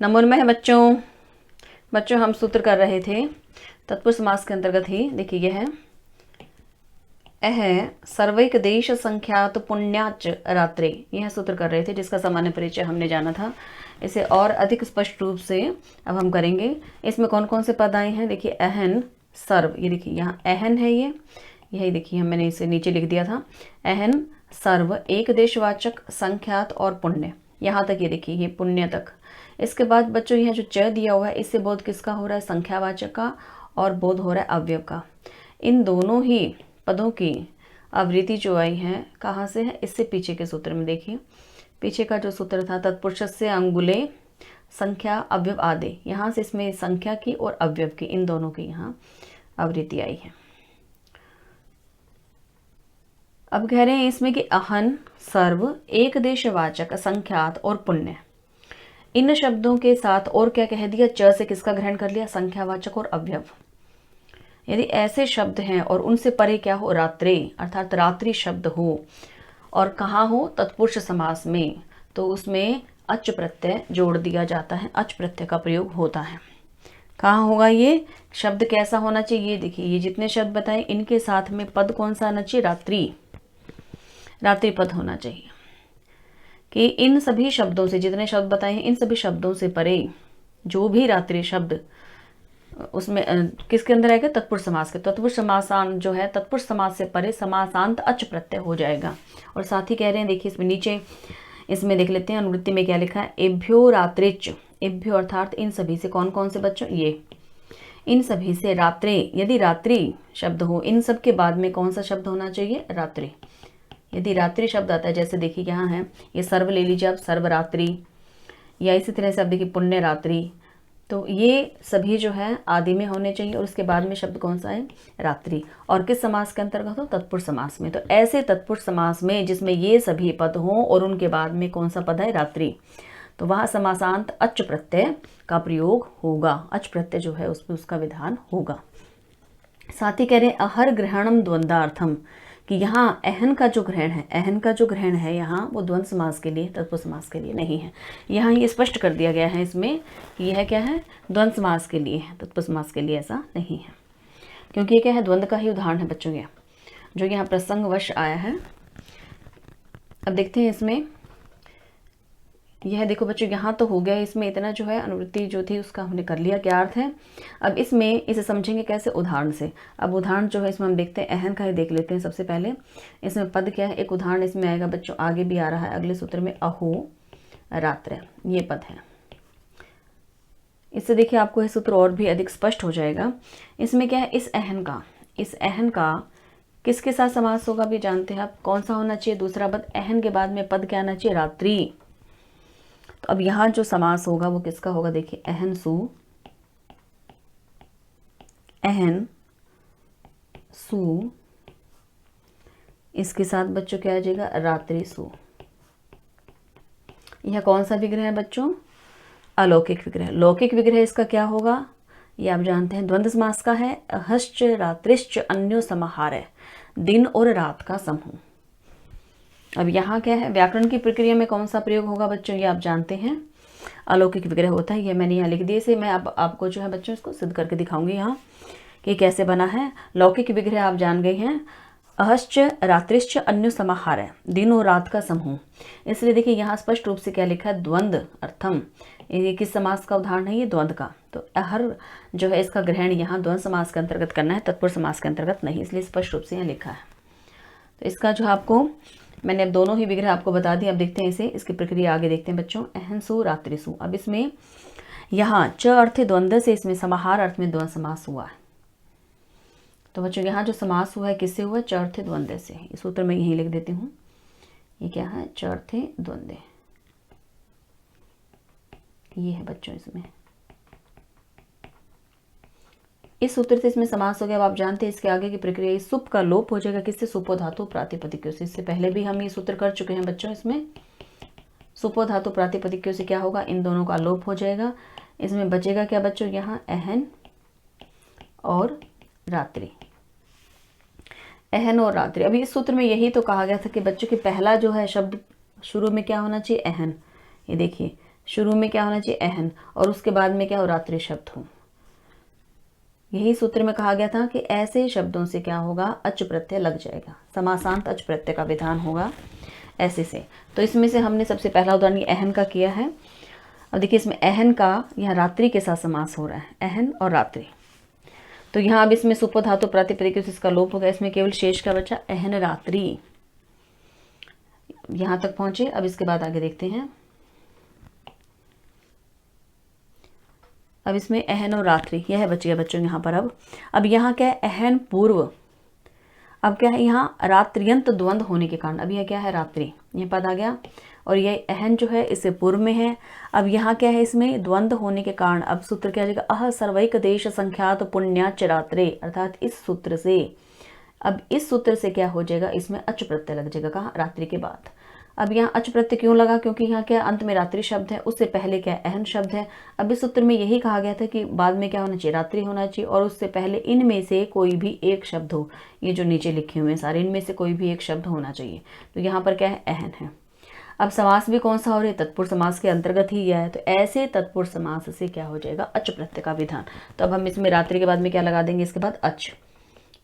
नमूने में है बच्चों। बच्चों हम सूत्र कर रहे थे तत्पुरुष समास के अंतर्गत ही। देखिए यह है सर्वैक देश संख्यात पुण्याच रात्रे, यह सूत्र कर रहे थे जिसका सामान्य परिचय हमने जाना था। इसे और अधिक स्पष्ट रूप से अब हम करेंगे। इसमें कौन कौन से पद आए हैं, देखिए अहन सर्व, ये देखिए यहाँ अहन है, ये यही देखिए मैंने इसे नीचे लिख दिया था। अहन सर्व एक देशवाचक संख्यात और पुण्य, यहाँ तक ये देखिए ये पुण्य तक। इसके बाद बच्चों यह जो च दिया हुआ है इससे बोध किसका हो रहा है, संख्यावाचक का, और बोध हो रहा है अवयव का। इन दोनों ही पदों की आवृत्ति जो आई है कहाँ से है, इससे पीछे के सूत्र में देखिए। पीछे का जो सूत्र था तत्पुरुषस्य अंगुले संख्या अवयव आदि, यहाँ से इसमें संख्या की और अवयव की इन दोनों की यहाँ आवृत्ति आई है। अब कह रहे हैं इसमें कि अहन सर्व एक देशवाचक संख्यात और पुण्य, इन शब्दों के साथ और क्या कह दिया, च से किसका ग्रहण कर लिया, संख्यावाचक और अवयव। यदि ऐसे शब्द हैं और उनसे परे क्या हो, रात्रे अर्थात रात्रि शब्द हो, और कहाँ हो, तत्पुरुष समास में, तो उसमें अच प्रत्यय जोड़ दिया जाता है, अच प्रत्यय का प्रयोग होता है। कहाँ होगा ये शब्द, कैसा होना चाहिए, देखिए ये जितने शब्द बताए इनके साथ में पद कौन सा आना चाहिए, रात्रि, रात्रि पद होना चाहिए। कि इन सभी शब्दों से, जितने शब्द बताए हैं इन सभी शब्दों से परे जो भी रात्रि शब्द उसमें किसके अंदर आएगा, तत्पुरुष समास के। तत्पुरुष समासांत जो है, तत्पुरुष समास से परे समासांत अच प्रत्यय हो जाएगा। और साथ ही कह रहे हैं देखिए इसमें नीचे इसमें देख लेते हैं अनुवृत्ति में क्या लिखा है, एभ्यो रात्रिच, एभ्यो अर्थात इन सभी से, कौन कौन से बच्चों, ये इन सभी से रात्रि, यदि रात्रि शब्द हो इन सब के बाद में कौन सा शब्द होना चाहिए, रात्रि। यदि रात्रि शब्द आता है, जैसे देखिए यहाँ है ये सर्व ले लीजिए आप, सर्वरात्रि, या इसी तरह से आप देखिए पुण्य रात्रि, तो ये सभी जो है आदि में होने चाहिए और उसके बाद में शब्द कौन सा है, रात्रि। और किस समास के अंतर्गत हो, तत्पुरुष समास में। तो ऐसे तत्पुरुष समास में जिसमें ये सभी पद हों और उनके बाद में कौन सा पद है, रात्रि, तो वहाँ समासांत अच प्रत्यय का प्रयोग होगा, अच प्रत्यय जो है उसमें उसका विधान होगा। साथ ही कह रहे हैं अहर ग्रहणम द्वंद्वार्थम, कि यहाँ अहन का जो ग्रहण है, अहन का जो ग्रहण है यहाँ वो द्वंद्व समास के लिए, तत्पुरुष समास के लिए नहीं है। यहाँ ये स्पष्ट कर दिया गया है इसमें कि यह क्या है, द्वंद्व समास के लिए है, तत्पुरुष समास के लिए ऐसा नहीं है। क्योंकि ये क्या है, द्वंद्व का ही उदाहरण है बच्चों, ये जो यहाँ प्रसंगवश आया है। अब देखते हैं इसमें, यह देखो बच्चों यहाँ तो हो गया, इसमें इतना जो है अनुवृत्ति जो थी उसका हमने कर लिया, क्या अर्थ है। अब इसमें इसे समझेंगे कैसे, उदाहरण से। अब उदाहरण जो है इसमें हम देखते हैं, अहन का ही देख लेते हैं सबसे पहले। इसमें पद क्या है, एक उदाहरण इसमें आएगा बच्चों, आगे भी आ रहा है अगले सूत्र में, अहो रात्र, ये पद है। इससे देखिए आपको यह सूत्र और भी अधिक स्पष्ट हो जाएगा। इसमें क्या है, इस अहन का किसके साथ समास होगा भी जानते हैं आप, कौन सा होना चाहिए, दूसरा पद। अहन के बाद में पद क्या आना चाहिए, रात्रि। तो अब यहाँ जो समास होगा वो किसका होगा, देखिए अहन सु, अहन सु, इसके साथ बच्चों क्या आ जाएगा, रात्रि सु। यह कौन सा विग्रह है बच्चों, अलौकिक विग्रह। लौकिक विग्रह इसका क्या होगा, ये आप जानते हैं, द्वंद्व समास का है। अहश्च रात्रिश्च अन्यो समाहार, दिन और रात का समूह। अब यहाँ क्या है, व्याकरण की प्रक्रिया में कौन सा प्रयोग होगा बच्चों, ये आप जानते हैं, अलौकिक विग्रह होता है। ये मैंने यहाँ लिख दिया, इसे मैं अब आपको जो है बच्चों इसको सिद्ध करके दिखाऊंगी यहाँ कि कैसे बना है। लौकिक विग्रह आप जान गए हैं, अहश्च रात्रिश्च अन्य समाहार, दिन और रात का समूह। इसलिए देखिए यहाँ स्पष्ट रूप से क्या लिखा है, द्वंद्व अर्थम। ये किस समास का उदाहरण है, ये द्वंद्व का। तो अहर जो है इसका ग्रहण यहाँ द्वंद्व समास के अंतर्गत करना है, तत्पुरुष समास के अंतर्गत नहीं, इसलिए स्पष्ट रूप से यहाँ लिखा है। तो इसका जो आपको मैंने अब दोनों ही विग्रह आपको बता दिए। अब देखते हैं इसे, इसकी प्रक्रिया आगे देखते हैं बच्चों। अहनसु रात्रिसु, अब इसमें यहाँ च अर्थ द्वंद्व से इसमें समाहार अर्थ में द्वंद्व समास हुआ है। तो बच्चों यहाँ जो समास हुआ है किससे हुआ, च अर्थ द्वंद्व से। इस सूत्र में यही लिख देती हूँ, ये क्या है, च अर्थ द्वंद्व, ये है बच्चों इसमें। इस सूत्र से इसमें समास हो गया। अब आप जानते हैं इसके आगे की प्रक्रिया, सुप का लोप हो जाएगा किससे, सुपो धातु प्रातिपदिकों से। इससे पहले भी हम ये सूत्र कर चुके हैं बच्चों। इसमें सुपो धातु प्रातिपदिकों से क्या होगा, इन दोनों का लोप हो जाएगा। इसमें बचेगा क्या बच्चों, यहाँ अहन और रात्रि, अहन और रात्रि। अभी इस सूत्र में यही तो कहा गया था कि बच्चों के पहला जो है शब्द शुरू में क्या होना चाहिए, अहन। ये देखिए शुरू में क्या होना चाहिए, अहन, और उसके बाद में क्या हो, रात्रि शब्द हो। यही सूत्र में कहा गया था कि ऐसे शब्दों से क्या होगा, अच प्रत्यय लग जाएगा, समासांत अच प्रत्यय का विधान होगा ऐसे से। तो इसमें से हमने सबसे पहला उदाहरण ये अहन का किया है। अब देखिए इसमें अहन का यहाँ रात्रि के साथ समास हो रहा है, अहन और रात्रि। तो यहाँ अब इसमें सुपो धातु प्रातिपदिक से इसका लोप हो गया, इसमें केवल शेष का बचा अहन रात्रि। यहाँ तक पहुंचे। अब इसके बाद आगे देखते हैं। अब इसमें अहन और रात्रि यह बच गया बच्चों यहाँ पर। अब यहाँ क्या है, अहन पूर्व। अब क्या है, यहाँ रात्रियंत द्वंद होने के कारण अब यह क्या है, रात्रि, यह पद आ गया, और यह अहन जो है इससे पूर्व में है। अब यहाँ क्या है, इसमें द्वंद होने के कारण अब सूत्र क्या हो जाएगा, अह सर्वैक देश संख्यात पुण्याच रात्रे, अर्थात इस सूत्र से, अब इस सूत्र से क्या हो जाएगा, इसमें अच प्रत्यय लग जाएगा। कहाँ, रात्रि के बाद। अब यहाँ अच प्रत्यय क्यों लगा, क्योंकि यहाँ क्या अंत में रात्रि शब्द है, उससे पहले क्या अहन शब्द है। अब इस सूत्र में यही कहा गया था कि बाद में क्या होना चाहिए, रात्रि होना चाहिए, और उससे पहले इनमें से कोई भी एक शब्द हो। ये जो नीचे लिखे हुए हैं सारे, इनमें से कोई भी एक शब्द होना चाहिए। तो यहाँ पर क्या है, अहन है। अब समास भी कौन सा हो रहा है, तत्पुरुष समास के अंतर्गत ही यह है। तो ऐसे तत्पुरुष समास से क्या हो जाएगा, अच प्रत्यय का विधान। तो अब हम इसमें रात्रि के बाद में क्या लगा देंगे, इसके बाद अच,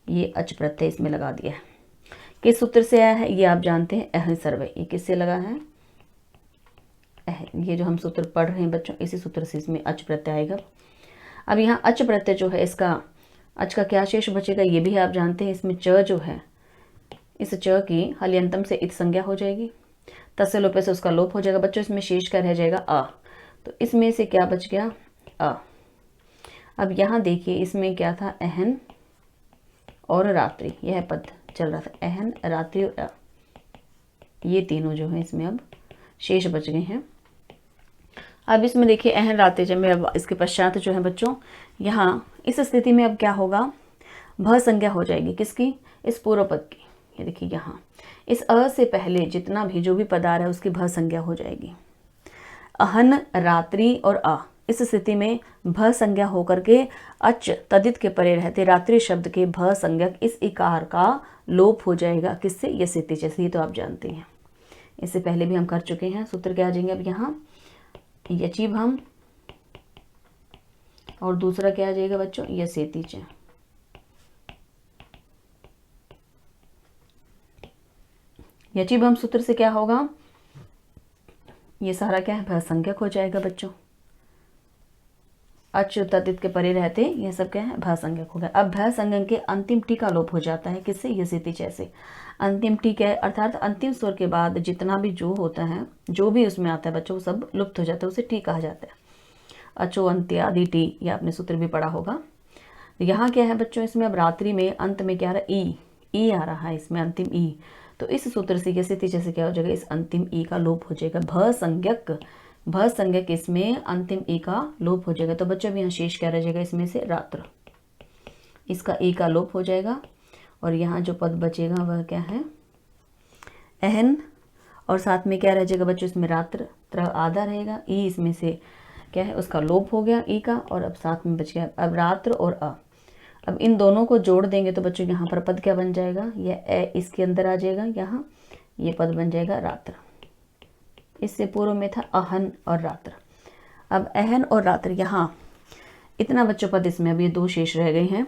ये अच प्रत्यय इसमें लगा दिया है। किस सूत्र से आया है, ये आप जानते हैं, अह सर्वै। ये किससे लगा है, ये जो हम सूत्र पढ़ रहे हैं बच्चों, इसी सूत्र से इसमें अच प्रत्यय आएगा। अब यहाँ अच प्रत्यय जो है, इसका अच का क्या शेष बचेगा, ये भी आप जानते हैं। इसमें च जो है, इस च की हल्यंतम से इत संज्ञा हो जाएगी, तस्य लोपे से उसका लोप हो जाएगा बच्चों। इसमें शेष क्या रह जाएगा, अ। तो इसमें से क्या बच गया, अ। अब यहाँ देखिए इसमें क्या था, अहन और रात्रि, यह पद चल रहा था, अहन, रात्रि और अ, ये तीनों जो है इसमें अब शेष बच गए हैं। अब इसमें देखिए अहन रात्रि जब में, अब इसके पश्चात जो है बच्चों, यहाँ इस स्थिति में अब क्या होगा, भ संज्ञा हो जाएगी, किसकी, इस पूर्व पद की। ये देखिए यहाँ इस अ से पहले जितना भी जो भी पद आ रहा है उसकी भ संज्ञा हो जाएगी। अहन, रात्रि और अ, इस स्थिति में भ संज्ञा होकर के अच तदित के परे रहते रात्रि शब्द के भ संज्ञक इस इकार का लोप हो जाएगा, किससे, ये स्थिति जैसे, ये तो आप जानते हैं, इससे पहले भी हम कर चुके हैं। सूत्र क्या आ जाएंगे अब यहाँ, यची भम, और दूसरा क्या आ जाएगा बच्चों, यसेति च। यची भम सूत्र से क्या होगा, ये सारा क्या है, भ संज्ञक हो जाएगा बच्चों। अच तदित के परे रहते ये सब क्या है, भ संज्ञक हो गया। अब भ संज्ञक के अंतिम टी का लोप हो जाता है, किससे, यसेति जैसे। अंतिम टी क्या है, अर्थात अंतिम स्वर के बाद जितना भी जो होता है, जो भी उसमें आता है बच्चों, वो सब लुप्त हो जाता है, उसे टी कहा जाता है। अचो अंत्य आदि टी, ये आपने सूत्र भी पढ़ा होगा। यहाँ क्या है बच्चों, इसमें अब रात्रि में अंत में क्या आ रहा है, ई आ रहा है इसमें, अंतिम ई। तो इस सूत्र से यसेति जैसे क्या हो जाएगा, इस अंतिम ई का लोप हो जाएगा। भ संज्ञक इसमें अंतिम ई का लोप हो जाएगा। तो बच्चों अब यहाँ शेष क्या रह जाएगा, इसमें से रात्र, इसका ई का लोप हो जाएगा। और यहाँ जो पद बचेगा वह क्या है, अहन, और साथ में क्या रह जाएगा बच्चों, इसमें रात्र, त्र आधा रहेगा, ई इसमें से क्या है, उसका लोप हो गया ई का, और अब साथ में बच गया अब रात्र और अ। अब इन दोनों को जोड़ देंगे तो बच्चों यहाँ पर पद क्या बन जाएगा, यह ए इसके अंदर आ जाएगा, यहाँ ये पद बन जाएगा रात्र। इससे पूर्व में था अहन और रात्र। अब अहन और रात्र, यहाँ इतना बच्चों पद इसमें, अब ये दो शेष रह गए हैं।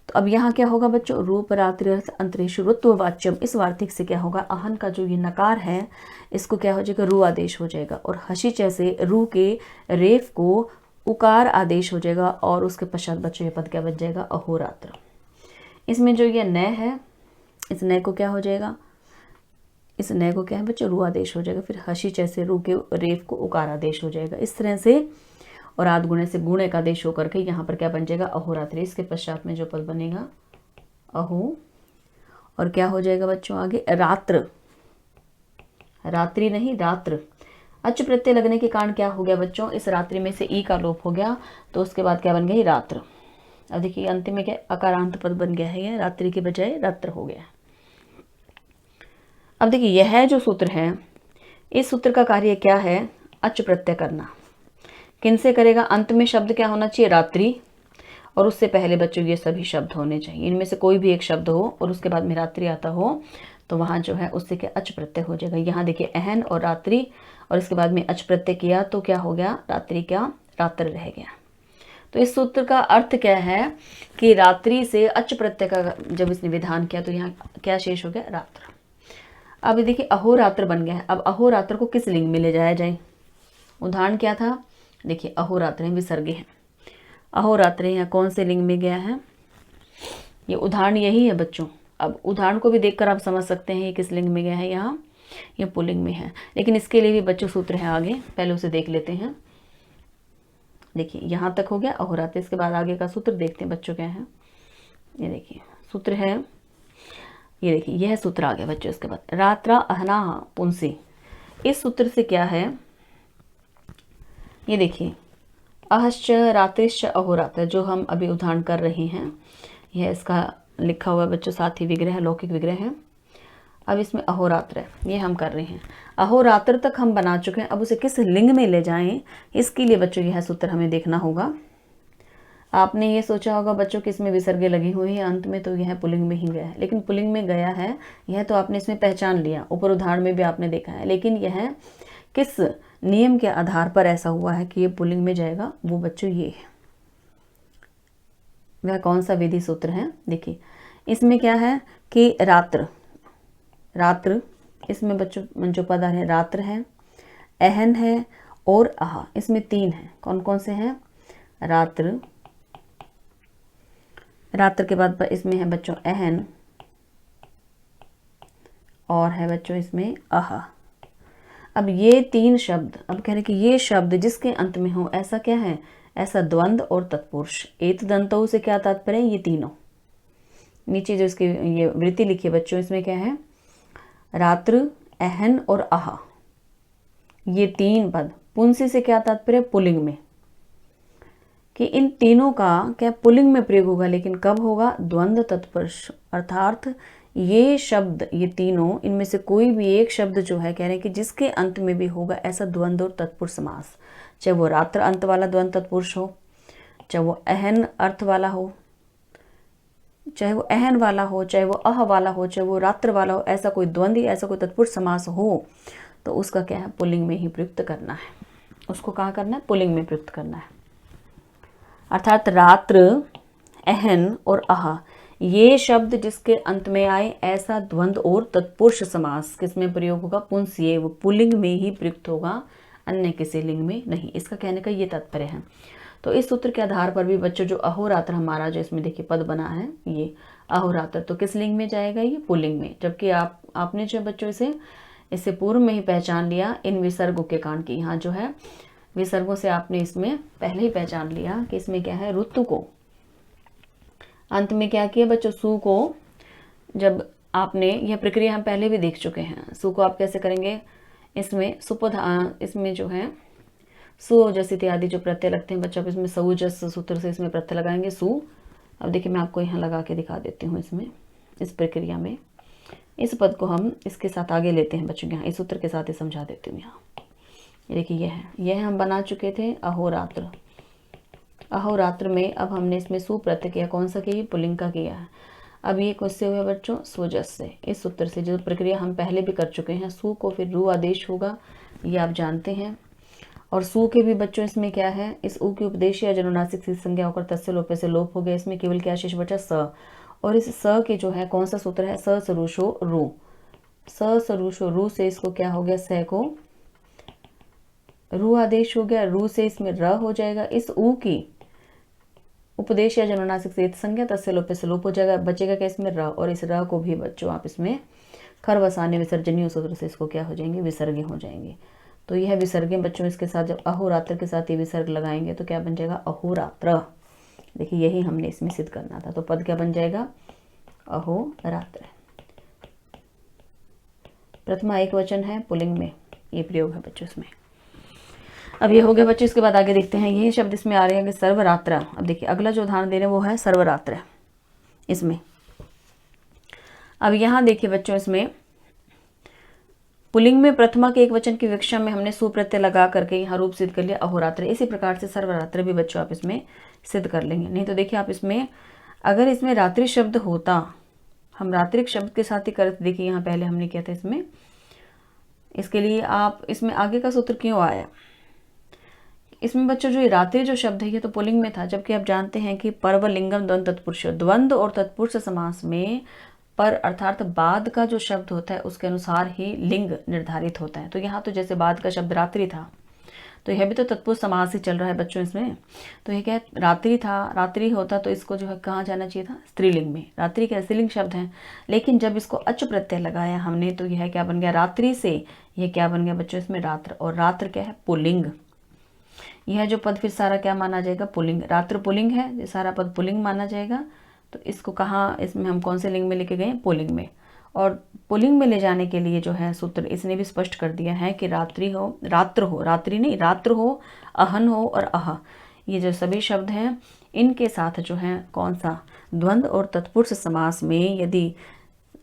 तो अब यहाँ क्या होगा बच्चों, रूप रात्रि अर्थ अंतरेषु ऋत्व वाच्यम, इस वार्तिक से क्या होगा, अहन का जो ये नकार है इसको क्या हो जाएगा, रू आदेश हो जाएगा, और हशीच से रू के रेफ को उकार आदेश हो जाएगा, और उसके पश्चात बच्चों ये पद क्या बच जाएगा, अहोरात्र। इसमें जो ये नय है, इस नय को क्या हो जाएगा, इस नय को क्या है बच्चों, रू आदेश हो जाएगा, फिर हशीच से रू के रेफ को उकार आदेश हो जाएगा, इस तरह से, और आद गुणे से गुणे का आदेश होकर के यहाँ पर क्या बन जाएगा, अहोरात्रि। इसके पश्चात में जो पद बनेगा अहो, और क्या हो जाएगा बच्चों आगे, रात्र, रात्रि नहीं रात्र। अच प्रत्यय लगने के कारण क्या हो गया बच्चों, इस रात्रि में से ई का लोप हो गया, तो उसके बाद क्या बन गई, रात्र। अब देखिए अंतिम में क्या अकारांत पद बन गया है, ये रात्रि के बजाय रात्र हो गया। अब देखिए यह जो सूत्र है, इस सूत्र का कार्य क्या है, अच प्रत्यय करना। किनसे करेगा, अंत में शब्द क्या होना चाहिए, रात्रि, और उससे पहले बच्चों ये सभी शब्द होने चाहिए, इनमें से कोई भी एक शब्द हो और उसके बाद में रात्रि आता हो, तो वहाँ जो है उससे क्या अच प्रत्यय हो जाएगा। यहाँ देखिए अहन और रात्रि और इसके बाद में अच प्रत्यय किया तो क्या हो गया, रात्रि क्या, रात्र रह गया। तो इस सूत्र का अर्थ क्या है कि रात्रि से अच प्रत्यय का जब इसने विधान किया तो यहाँ क्या शेष हो गया, रात्र। अब देखिए अहोरात्र बन गया है। अब अहोरात्र को किस लिंग में ले जाया जाए, उदाहरण क्या था, देखिए अहोरात्र विसर्ग है, अहोरात्र यहाँ कौन से लिंग में गया है, ये उदाहरण यही है बच्चों। अब उदाहरण को भी देखकर आप समझ सकते हैं ये किस लिंग में गया है, यहाँ ये पुल्लिंग में है। लेकिन इसके लिए भी बच्चों सूत्र है आगे, पहले उसे देख लेते हैं। देखिए यहाँ तक हो गया अहोरात्र, इसके बाद आगे का सूत्र देखते हैं बच्चों क्या है। ये देखिए सूत्र है, ये देखिए यह सूत्र आ गया बच्चों। इसके बाद रात्रा अहना पुंसी, इस सूत्र से क्या है, ये देखिए अहश्च रात्रिश्च अहोरात्र जो हम अभी उदाहरण कर रहे हैं, यह इसका लिखा हुआ बच्चों, साथ ही विग्रह लौकिक विग्रह है। अब इसमें अहोरात्र है, ये हम कर रहे हैं। अहोरात्र तक हम बना चुके हैं, अब उसे किस लिंग में ले जाएं, इसके लिए बच्चों यह सूत्र हमें देखना होगा। आपने ये सोचा होगा बच्चों कि इसमें विसर्गे लगी हुई है अंत में, तो यह पुल्लिंग में ही गया है। लेकिन पुल्लिंग में गया है यह तो आपने इसमें पहचान लिया, ऊपर उदाहरण में भी आपने देखा है। लेकिन यह किस नियम के आधार पर ऐसा हुआ है कि ये पुल्लिंग में जाएगा, वो बच्चों ये है, वह कौन सा विधि सूत्र है। देखिए इसमें क्या है कि रात्र, रात्र इसमें बच्चों जो पद है रात्र है, अहन है और आह, इसमें तीन है। कौन कौन से हैं, रात्र, रात्र के बाद इसमें है बच्चों अहन, और है बच्चों इसमें आह। अब ये तीन शब्द, अब कह रहे कि ये शब्द जिसके अंत में हो ऐसा क्या है, ऐसा द्वंद और तत्पुरुष। एत दंतौ से क्या तात्पर्य है, ये तीनों। नीचे जो इसकी ये वृत्ति लिखी है बच्चों, इसमें क्या है, रात्र, अहन और आह, ये तीन पद। पुंसी से क्या तात्पर्य, पुल्लिंग में, कि इन तीनों का क्या पुल्लिंग में प्रयोग होगा, लेकिन कब होगा, द्वंद तत्पुरुष। अर्थात ये शब्द, ये तीनों, इनमें से कोई भी एक शब्द जो है कह रहे हैं कि जिसके अंत में भी होगा ऐसा द्वंद और तत्पुरुष समास, चाहे वो रात्र अंत वाला द्वंद तत्पुरुष हो, चाहे वो अहन अर्थ वाला हो, चाहे वो अहन वाला हो, चाहे वो अह वाला हो, चाहे वो रात्र वाला हो, ऐसा कोई द्वंद, ऐसा कोई तत्पुरुष समास हो तो उसका क्या है, पुल्लिंग में ही प्रयुक्त करना है। उसको कहाँ करना है, पुल्लिंग में प्रयुक्त करना है। अर्थात रात्र, अहन और आह, ये शब्द जिसके अंत में आए ऐसा द्वंद और तत्पुरुष समास किसमें प्रयोग होगा, पुंसीय, वो पुल्लिंग में ही प्रयुक्त होगा, अन्य किसी लिंग में नहीं। इसका कहने का ये तात्पर्य है। तो इस सूत्र के आधार पर भी बच्चों जो अहोरात्र हमारा जो इसमें देखिए पद बना है, ये अहोरात्र तो किस लिंग में जाएगा, ये पुल्लिंग में। जबकि आपने जो बच्चों इससे पूर्व में ही पहचान लिया इन विसर्गों के कारण की, यहाँ जो है विसर्गों से आपने इसमें पहले ही पहचान लिया कि इसमें क्या है, ऋतु को अंत में क्या किया बच्चों, सु को, जब आपने यह प्रक्रिया हम पहले भी देख चुके हैं। सु को आप कैसे करेंगे, इसमें इसमें जो है सु जस इत्यादि जो प्रत्यय लगते हैं बच्चों, आप इसमें सु जस सूत्र से इसमें प्रत्यय लगाएंगे सु। अब देखिए मैं आपको यहाँ लगा के दिखा देती हूँ, इसमें इस प्रक्रिया में इस पद को हम इसके साथ आगे लेते हैं बच्चों, यहाँ इस सूत्र के साथ ही समझा देती हूँ। यहाँ ये देखिए यह हम बना चुके थे अहोरात्र। अहोरात्र में अब हमने इसमें सु प्रत्यय किया, कौन सा किया, पुल्लिंग का किया है। अब ये किससे हुआ बच्चों, सुजस से, इस सूत्र से, जो प्रक्रिया हम पहले भी कर चुके हैं। सु को फिर रू आदेश होगा, ये आप जानते हैं। और सु के भी बच्चों इसमें क्या है, इस उ की उपदेश या जनुनासिक संज्ञा होकर तस्य लोपे से लोप हो गया। इसमें केवल क्या शेष बचा, स। और इस स के जो है कौन सा सूत्र है, स सरुषो रू, स सरुषो रू से इसको क्या हो गया, स को रू आदेश हो गया, रू से इसमें र हो जाएगा। इस उ की उपदेश या जनुनासिक से संज्ञा तस्य लोपे से लोप हो जाएगा, बचेगा क्या इसमें र। और इस र को भी बच्चों आप इसमें खरवसाने विसर्जनीय सूत्र से इसको क्या हो जाएंगे, विसर्गे हो जाएंगे। तो यह विसर्गे बच्चों इसके साथ जब अहोरात्र के साथ ये विसर्ग लगाएंगे तो क्या बन जाएगा, अहोरात्र। देखिए यही हमने इसमें सिद्ध करना था। तो पद क्या बन जाएगा, अहोरात्र। प्रथमा एक वचन है, पुल्लिंग में ये प्रयोग है बच्चों इसमें। अब ये हो गया बच्चों, इसके बाद आगे देखते हैं यही शब्द इसमें आ रहे हैं सर्वरात्र। अब देखिए अगला जो उदाहरण दे रहे हैं वो है सर्वरात्र इसमें। अब यहाँ देखिए बच्चों, इसमें पुल्लिंग में प्रथमा के एक वचन की विवक्षा में हमने सुप्रत्यय लगा करके यहाँ रूप सिद्ध कर लिया अहोरात्र। इसी प्रकार से सर्वरात्र भी बच्चों आप इसमें सिद्ध कर लेंगे। नहीं तो देखिए आप इसमें, अगर इसमें रात्रि शब्द होता, हम रात्रिक शब्द के साथ ही करते, देखिए यहाँ पहले हमने किया था इसमें, इसके लिए आप इसमें आगे का सूत्र क्यों आया, इसमें बच्चों जो ये रात्रि जो शब्द है ये तो पुल्लिंग में था, जबकि आप जानते हैं कि परवलिंगम द्वंद तत्पुरुष, द्वंद और तत्पुरुष समास में पर अर्थात बाद का जो शब्द होता है उसके अनुसार ही लिंग निर्धारित होता है। तो यहाँ तो जैसे बाद का शब्द रात्रि था, तो यह भी तो तत्पुरुष समास ही चल रहा है बच्चों इसमें। तो ये क्या है, रात्रि था, रात्रि होता तो इसको जो है कहाँ जाना चाहिए था, स्त्रीलिंग में। रात्रि का स्त्रीलिंग शब्द है, लेकिन जब इसको अच प्रत्यय लगाया हमने तो यह क्या बन गया, रात्रि से यह क्या बन गया बच्चों इसमें रात्र, और रात्र क्या है, पुल्लिंग। यह जो पद फिर सारा क्या माना जाएगा, पुल्लिंग। रात्र पुल्लिंग है, ये सारा पद पुल्लिंग माना जाएगा। तो इसको कहाँ, इसमें हम कौन से लिंग में लेके गए, पुल्लिंग में। और पुल्लिंग में ले जाने के लिए जो है सूत्र इसने भी स्पष्ट कर दिया है कि रात्रि हो, रात्र हो, रात्रि नहीं रात्र हो, अहन हो और अह, ये जो सभी शब्द हैं इनके साथ जो है कौन सा, द्वंद और तत्पुरुष समास में यदि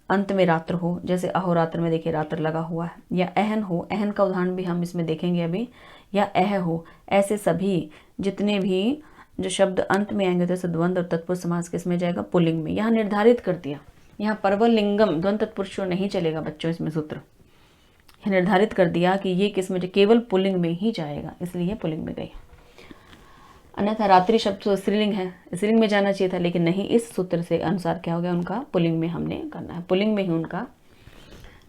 अंत में रात्र हो, जैसे अहोरात्र में देखिए रात्र लगा हुआ है, या अहन हो, अहन का उदाहरण भी हम इसमें देखेंगे अभी, या अह हो, ऐसे सभी जितने भी जो शब्द अंत में आएंगे जैसे द्वंद और तत्पुरुष समास किसमें जाएगा, पुल्लिंग में। यहाँ निर्धारित कर दिया, यहाँ परवलिंगम द्वंद तत्पुरुष नहीं चलेगा बच्चों, इसमें सूत्र निर्धारित कर दिया कि ये किस में, केवल पुल्लिंग में ही जाएगा, इसलिए पुल्लिंग में गई। अन्यथा रात्रि शब्द तो स्त्रीलिंग है, स्त्रीलिंग में जाना चाहिए था, लेकिन नहीं, इस सूत्र से अनुसार क्या हो गया, उनका पुल्लिंग में हमने करना है, पुल्लिंग में ही उनका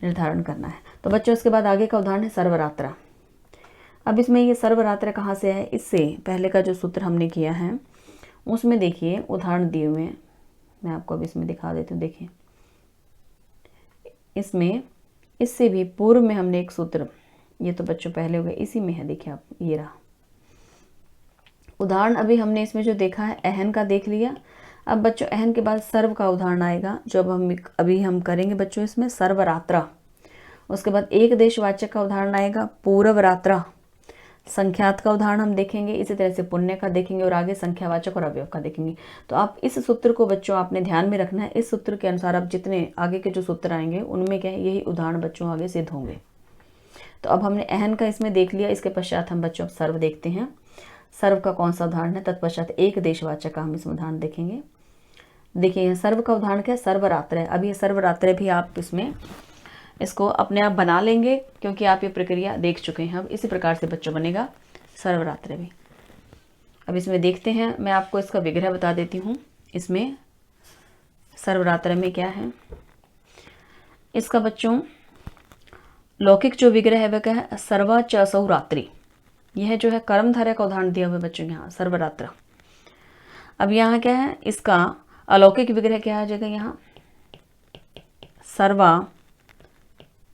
निर्धारण करना है। तो बच्चों इसके बाद आगे का उदाहरण है सर्वरात्रा। अब इसमें ये सर्वरात्रा कहाँ से है, इससे पहले का जो सूत्र हमने किया है उसमें देखिए उदाहरण दिए हुए हैं, मैं आपको अब इसमें दिखा देती हूँ। देखिए इसमें इससे भी पूर्व में हमने एक सूत्र, ये तो बच्चों पहले हो गए, इसी में है, देखिए आप, ये रहा उदाहरण। अभी हमने इसमें जो देखा है अहन का देख लिया। अब बच्चों अहन के बाद सर्व का उदाहरण आएगा, जो अब हम करेंगे बच्चों इसमें सर्वरात्रा। उसके बाद एक देशवाचक का उदाहरण आएगा, पूर्वरात्रा। संख्यात का उदाहरण हम देखेंगे, इसी तरह से पुण्य का देखेंगे, और आगे संख्यावाचक और अवयव का देखेंगे। तो आप इस सूत्र को बच्चों आपने ध्यान में रखना है। इस सूत्र के अनुसार अब जितने आगे के जो सूत्र आएंगे उनमें क्या है, यही उदाहरण बच्चों आगे सिद्ध होंगे। तो अब हमने अहन का इसमें देख लिया, इसके पश्चात हम बच्चों सर्व देखते हैं। सर्व का कौन सा उदाहरण है, तत्पश्चात एक देशवाचक का हम इसमें उदाहरण देखेंगे। देखिए सर्व का उदाहरण क्या है, सर्वरात्र है। अब ये सर्वरात्र भी आप इसमें इसको अपने आप बना लेंगे, क्योंकि आप ये प्रक्रिया देख चुके हैं। अब इसी प्रकार से बच्चों बनेगा सर्वरात्र भी। अब इसमें देखते हैं, मैं आपको इसका विग्रह बता देती हूँ। इसमें सर्वरात्र में क्या है, इसका बच्चों लौकिक जो विग्रह है वह क्या है, सर्वा च सौ रात्रि। यह जो है कर्मधारय का उदाहरण दिया हुआ है बच्चों यहाँ, सर्वरात्र। अब यहाँ क्या है, इसका अलौकिक विग्रह क्या आ जाएगा, यहाँ सर्वा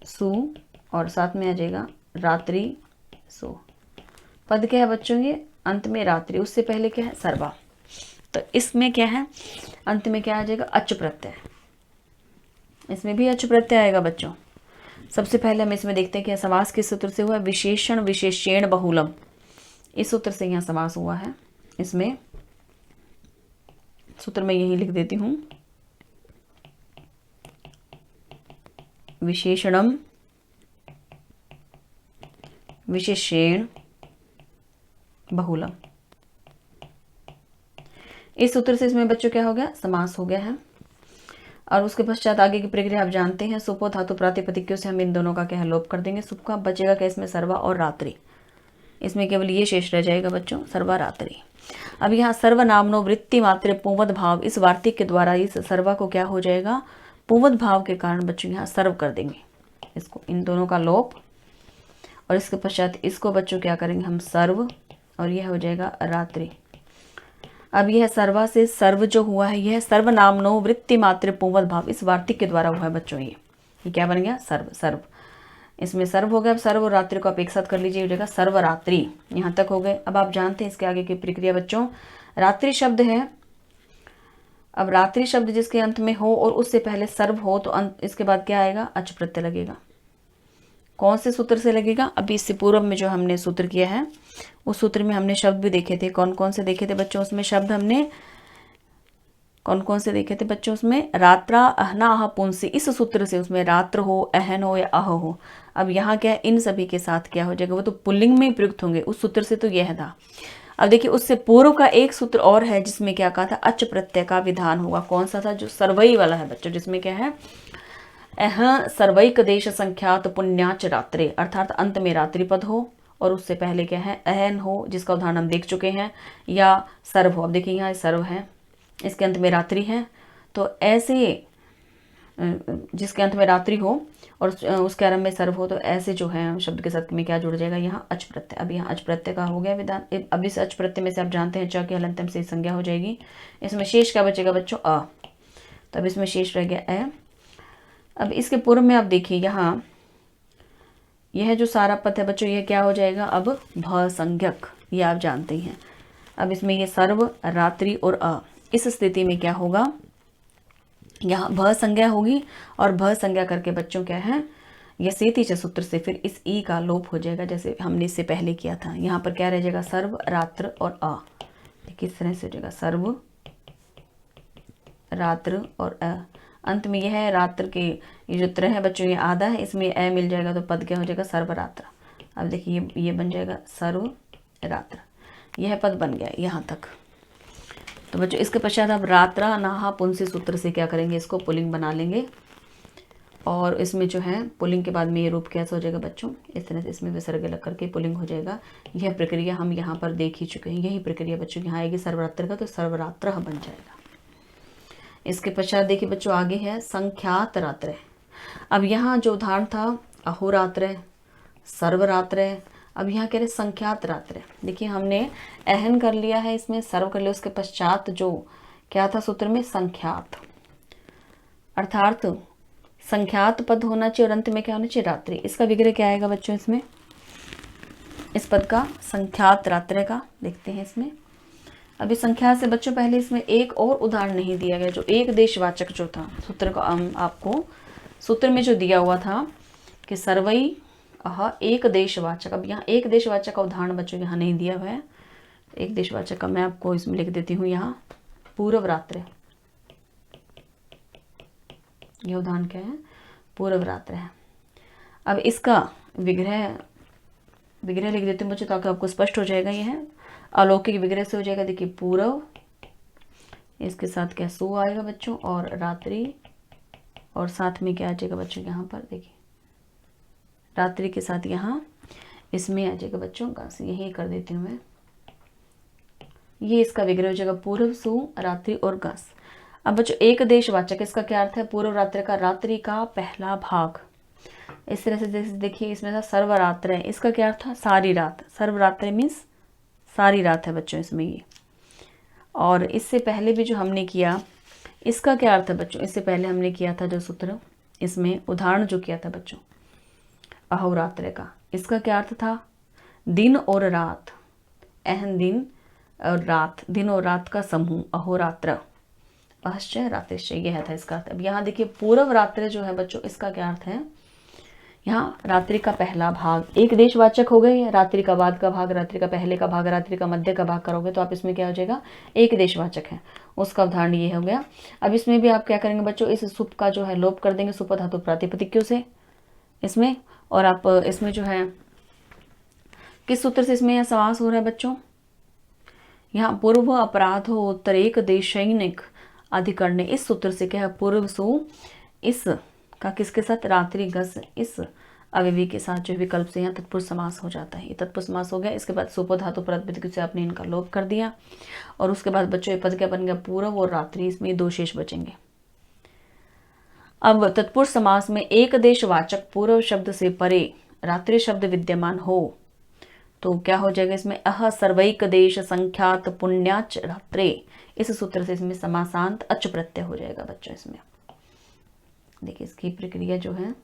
सु और साथ में आ जाएगा रात्रि सु। पद क्या है बच्चों, ये अंत में रात्रि, उससे पहले क्या है सर्वा। तो इसमें क्या है, अंत में क्या आ जाएगा, अच प्रत्यय। इसमें भी अच प्रत्यय आएगा बच्चों। सबसे पहले हम इसमें देखते हैं कि समास किस सूत्र से हुआ है, विशेषण विशेषेण बहुलम, इस सूत्र से यहाँ समास हुआ है। इसमें सूत्र में यही लिख देती हूँ, विशेषणम विशेषेण बहुलम। इस सूत्र से इसमें बच्चों क्या हो गया, समास हो गया है। और उसके पश्चात आगे की प्रक्रिया आप जानते हैं, सुपो धातु प्रातिपदिकों से हम इन दोनों का क्या है लोप कर देंगे। सुप का बचेगा क्या, इसमें सर्वा और रात्रि, इसमें केवल ये शेष रह जाएगा बच्चों, सर्वा रात्रि। अब यहाँ सर्वनामनो वृत्ति मात्र पुंवद भाव, इस वार्तिक के द्वारा इस सर्वा को क्या हो जाएगा, पुंवद भाव के कारण बच्चों यहाँ सर्व कर देंगे इसको, इन दोनों का लोप। और इसके पश्चात इसको बच्चों क्या करेंगे हम, सर्व, और यह हो जाएगा रात्रि। अब यह सर्वा से सर्व जो हुआ है, यह सर्वनामनो वृत्ति मात्र पुंवद भाव, इस वार्तिक के द्वारा हुआ है बच्चों। ये क्या बन गया, सर्व। सर्व इसमें सर्व हो गया। अब सर्व और रात्रि को आप एक साथ कर लीजिए, हो जाएगा सर्वरात्रि। यहाँ तक हो गए। अब आप जानते हैं इसके आगे की प्रक्रिया बच्चों, रात्रि शब्द है। अब रात्रि शब्द जिसके अंत में हो और उससे पहले सर्व हो, तो अंत इसके बाद क्या आएगा, अच प्रत्यय लगेगा। कौन से सूत्र से लगेगा, अभी इससे पूर्व में जो हमने सूत्र किया है उस सूत्र में हमने शब्द भी देखे थे। कौन कौन से देखे थे बच्चों, उसमें शब्द हमने कौन कौन से देखे थे बच्चों, उसमें रात्रा अहना अह पुंसी, इस सूत्र से उसमें रात्र हो, अहन हो या अह हो। अब यहाँ क्या है, इन सभी के साथ क्या हो जाएगा, वो तो पुल्लिंग में ही प्रयुक्त होंगे। उस सूत्र से तो यह था। अब देखिए उससे पूर्व का एक सूत्र और है जिसमें क्या कहा था, अच प्रत्यय का विधान होगा। कौन सा था, जो सर्वई वाला है बच्चों, जिसमें क्या है सर्वैक देश संख्यात पुण्याच रात्रे, अर्थात अंत में रात्रि पद हो और उससे पहले क्या है अहन हो, जिसका उदाहरण हम देख चुके हैं, या सर्व हो। अब देखिए यहाँ सर्व है, इसके अंत में रात्रि है, तो ऐसे जिसके अंत में रात्रि हो और उसके आरंभ में सर्व हो, तो ऐसे जो है शब्द के साथ में क्या जुड़ जाएगा, यहाँ अच प्रत्यय। अब यहाँ अच प्रत्यय का हो गया विधान। अब इस अच प्रत्यय में से आप जानते हैं च की हलंतम से संज्ञा हो जाएगी। इसमें शेष क्या बचेगा बच्चों, अ। तब इसमें शेष रह गया ए। अब इसके पूर्व में आप देखिए यहाँ यह जो सारा पद है बच्चों, ये क्या हो जाएगा अब भ संज्ञक, ये आप जानते हैं। अब इसमें ये सर्व, रात्रि और अ, इस स्थिति में क्या होगा, यहाँ भ संज्ञा होगी और भ संज्ञा करके बच्चों क्या है, ये सेती च सूत्र से फिर इस ई का लोप हो जाएगा, जैसे हमने इससे पहले किया था। यहाँ पर क्या रह जाएगा, सर्व, रात्र और अ। किस तरह से हो जाएगा, सर्व, रात्र और अ। अंत में यह है रात्र के, ये जो त्र है बच्चों ये आधा है, इसमें अ मिल जाएगा तो पद क्या हो जाएगा, सर्वरात्र। अब देखिए ये बन जाएगा सर्व रात्र, यह पद बन गया यहाँ तक। तो बच्चों इसके पश्चात आप रात्रा नाहा पुंसी सूत्र से क्या करेंगे, इसको पुल्लिंग बना लेंगे। और इसमें जो है पुल्लिंग के बाद में ये रूप कैसे हो जाएगा बच्चों, इस तरह से इसमें विसर्ग लग करके पुल्लिंग हो जाएगा। यह प्रक्रिया हम यहाँ पर देख ही चुके हैं। यही प्रक्रिया बच्चों यहाँ आएगी सर्वरात्र का, तो सर्वरात्र बन जाएगा। इसके पश्चात देखिए बच्चों आगे है संख्यात रात्र। अब यहाँ जो उदाहरण था अहोरात्र, सर्वरात्र, अब यहाँ कह रहे संख्यात रात्र। देखिए हमने अहन कर लिया है, इसमें सर्व कर लिया, उसके पश्चात जो क्या था सूत्र में संख्यात, अर्थात संख्यात पद होना चाहिए और अंत में क्या होना चाहिए, रात्रि। इसका विग्रह क्या आएगा बच्चों इसमें, इस पद का संख्यात रात्र का देखते हैं इसमें। अभी संख्या से बच्चों पहले इसमें एक और उदाहरण नहीं दिया गया, जो एक देशवाचक जो था सूत्र को आपको सूत्र में जो दिया हुआ था कि सर्वई एक देशवाचक। अब यहाँ एक देशवाचक का उदाहरण बच्चों यहाँ नहीं दिया हुआ है। एक देशवाचक का मैं आपको इसमें लिख देती हूँ, यहाँ पूर्व रात्र, यह उदाहरण क्या है, पूर्व रात्र है। अब इसका विग्रह लिख देती हूँ बच्चों ताकि आपको स्पष्ट हो जाएगा। यह है अलौकिक विग्रह से हो जाएगा। देखिए पूर्व, इसके साथ क्या सु आएगा बच्चों, और रात्रि, और साथ में क्या आ जाएगा बच्चों यहाँ पर देखिए रात्रि के साथ यहाँ इसमें आ जाएगा बच्चों गास। यही कर देती हूँ मैं, ये इसका विग्रह हो जाएगा पूर्व, सु, रात्रि और गास। अब बच्चों एक देशवाचक, इसका क्या अर्थ है, पूर्व रात्रि का रात्रि का पहला भाग। इस तरह से देखिए इसमें था सर्वरात्र है, इसका क्या अर्थ था, सारी रात। सर्वरात्र मीन्स सारी रात है बच्चों इसमें ये। और इससे पहले भी जो हमने किया, इसका क्या अर्थ है बच्चों, इससे पहले हमने किया था जो सूत्र, इसमें उदाहरण जो किया था बच्चों अहोरात्र का, इसका क्या अर्थ था, दिन और रात, अहन दिन और रात, दिन और रात का समूह, अहोरात्र, अहश्चय रात्रिश्चय, यह था इसका अर्थ। अब यहाँ देखिए पूर्व रात्रि जो है बच्चों, इसका क्या अर्थ है, यहाँ रात्रि का पहला भाग। एक देशवाचक हो गए, रात्रि का बाद का भाग, रात्रि का पहले का भाग, रात्रि का मध्य का भाग करोगे तो आप इसमें क्या हो जाएगा, एक देशवाचक है, उसका उदाहरण ये हो गया। अब इसमें भी आप क्या करेंगे बच्चों, इस सुप का जो है लोप कर देंगे, सुप धातु प्रातिपदिक्यों से इसमें। और आप इसमें जो है किस सूत्र से इसमें यह समास हो रहा है बच्चों, यहाँ पूर्व अपराधो उत्तरेक देशैनिक अधिकरण, इस सूत्र से क्या है, पूर्व सु, इस का किसके साथ, रात्रि गस, इस अवयवी के साथ जो विकल्प से यहाँ तत्पुरुष समास हो जाता है। ये तत्पुरुष समास हो गया। इसके बाद सुपो धातु प्रातिपदिक से आपने इनका लोप कर दिया, और उसके बाद बच्चों ये पद क्या बन गया, पूर्व और रात्रि, इसमें दो शेष बचेंगे। अब तत्पुरुष समास में एक देशवाचक पूर्व शब्द से परे रात्रि शब्द विद्यमान हो तो क्या हो जाएगा, इसमें अह सर्वैक देश संख्यात पुण्याच रात्रे, इस सूत्र से इसमें समासांत अच प्रत्यय हो जाएगा बच्चों इसमें। देखिए इसकी प्रक्रिया जो है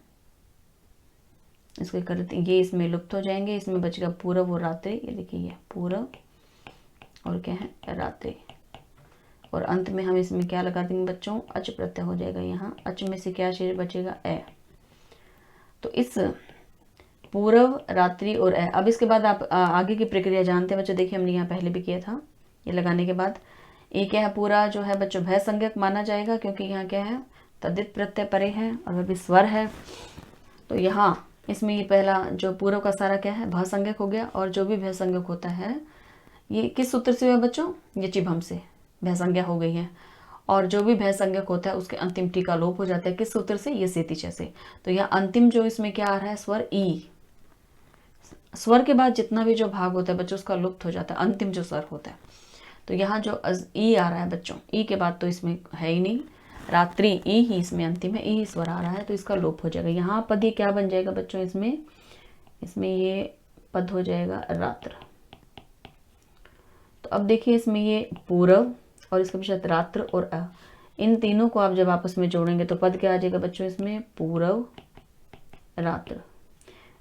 इसको करते, ये इसमें लुप्त हो जाएंगे, इसमें बचेगा पूर्व और रात्रि। ये देखिए ये पूर्व और क्या है, रात्रि, और अंत में हम इसमें क्या लगा देंगे बच्चों, अच प्रत्यय हो जाएगा। यहाँ अच में से क्या शेष बचेगा, ए। तो इस पूर्व, रात्रि और ए। अब इसके बाद आप आगे की प्रक्रिया जानते हैं बच्चों। देखिए हमने यहाँ पहले भी किया था, ये लगाने के बाद ये क्या है, पूरा जो है बच्चों भय संज्ञक माना जाएगा, क्योंकि यहाँ क्या है, तद्धित प्रत्यय परे है और वह भी स्वर है। तो यहाँ इसमें ये पहला जो पूर्व का सारा क्या है, भय संज्ञक हो गया, और जो भी भय संज्ञक होता है ये किस सूत्र से हुआ बच्चों, ये चिभम से भय संज्ञा हो गई है। और जो भी भय संज्ञक होता है उसके अंतिम टी का लोप हो जाता है। किस सूत्र से? ये सेती से। तो यह अंतिम जो इसमें क्या आ रहा है, स्वर ई। स्वर के बाद जितना भी जो भाग होता है बच्चों उसका लुप्त हो जाता है, अंतिम जो स्वर होता है। तो यहाँ जो ई आ रहा है बच्चों, ई के बाद तो इसमें है ही नहीं, रात्रि ई ही इसमें अंतिम है, ई ही स्वर आ रहा है, तो इसका लोप हो जाएगा। यहाँ पद ये क्या बन जाएगा बच्चों, इसमें ये पद हो जाएगा रात्र। तो अब देखिए इसमें ये पूरव और इसके पश्चात रात्र और अ, इन तीनों को आप जब आपस में जोड़ेंगे तो पद क्या आ जाएगा बच्चों, इसमें पूरव रात्र।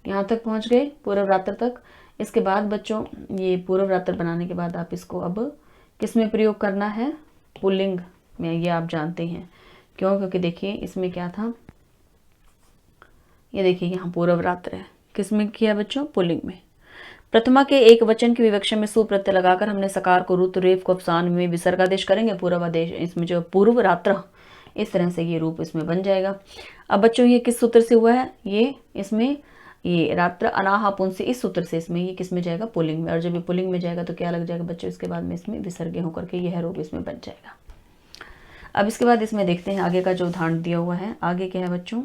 यहाँ तक पहुंच गए, पूरव रात्र तक। इसके बाद बच्चों ये पूरव रात्र बनाने के बाद आप इसको अब किस में प्रयोग करना है, पुल्लिंग में। ये आप जानते हैं क्यों, क्योंकि देखिए इसमें क्या था, ये देखिए यहाँ पूरव रात्र है, किस में किया बच्चों, पुल्लिंग में। प्रथमा के एक वचन की विवक्षा में सु प्रत्यय लगाकर हमने सकार को रुत, रेफ को अवसान में विसर्गादेश करेंगे, पूर्व आदेश इसमें जो पूर्व रात्र, इस तरह से ये रूप इसमें बन जाएगा। अब बच्चों ये किस सूत्र से हुआ है, ये इसमें ये रात्र अनाहा पुंसी, इस सूत्र से इसमें ये किस में जाएगा, पुल्लिंग में। और जब ये पुल्लिंग में जाएगा तो क्या लग जाएगा बच्चों, इसके बाद में इसमें विसर्ग होकर के यह रूप इसमें बन जाएगा। अब इसके बाद इसमें देखते हैं आगे का जो उदाहरण दिया हुआ है, आगे क्या है बच्चों।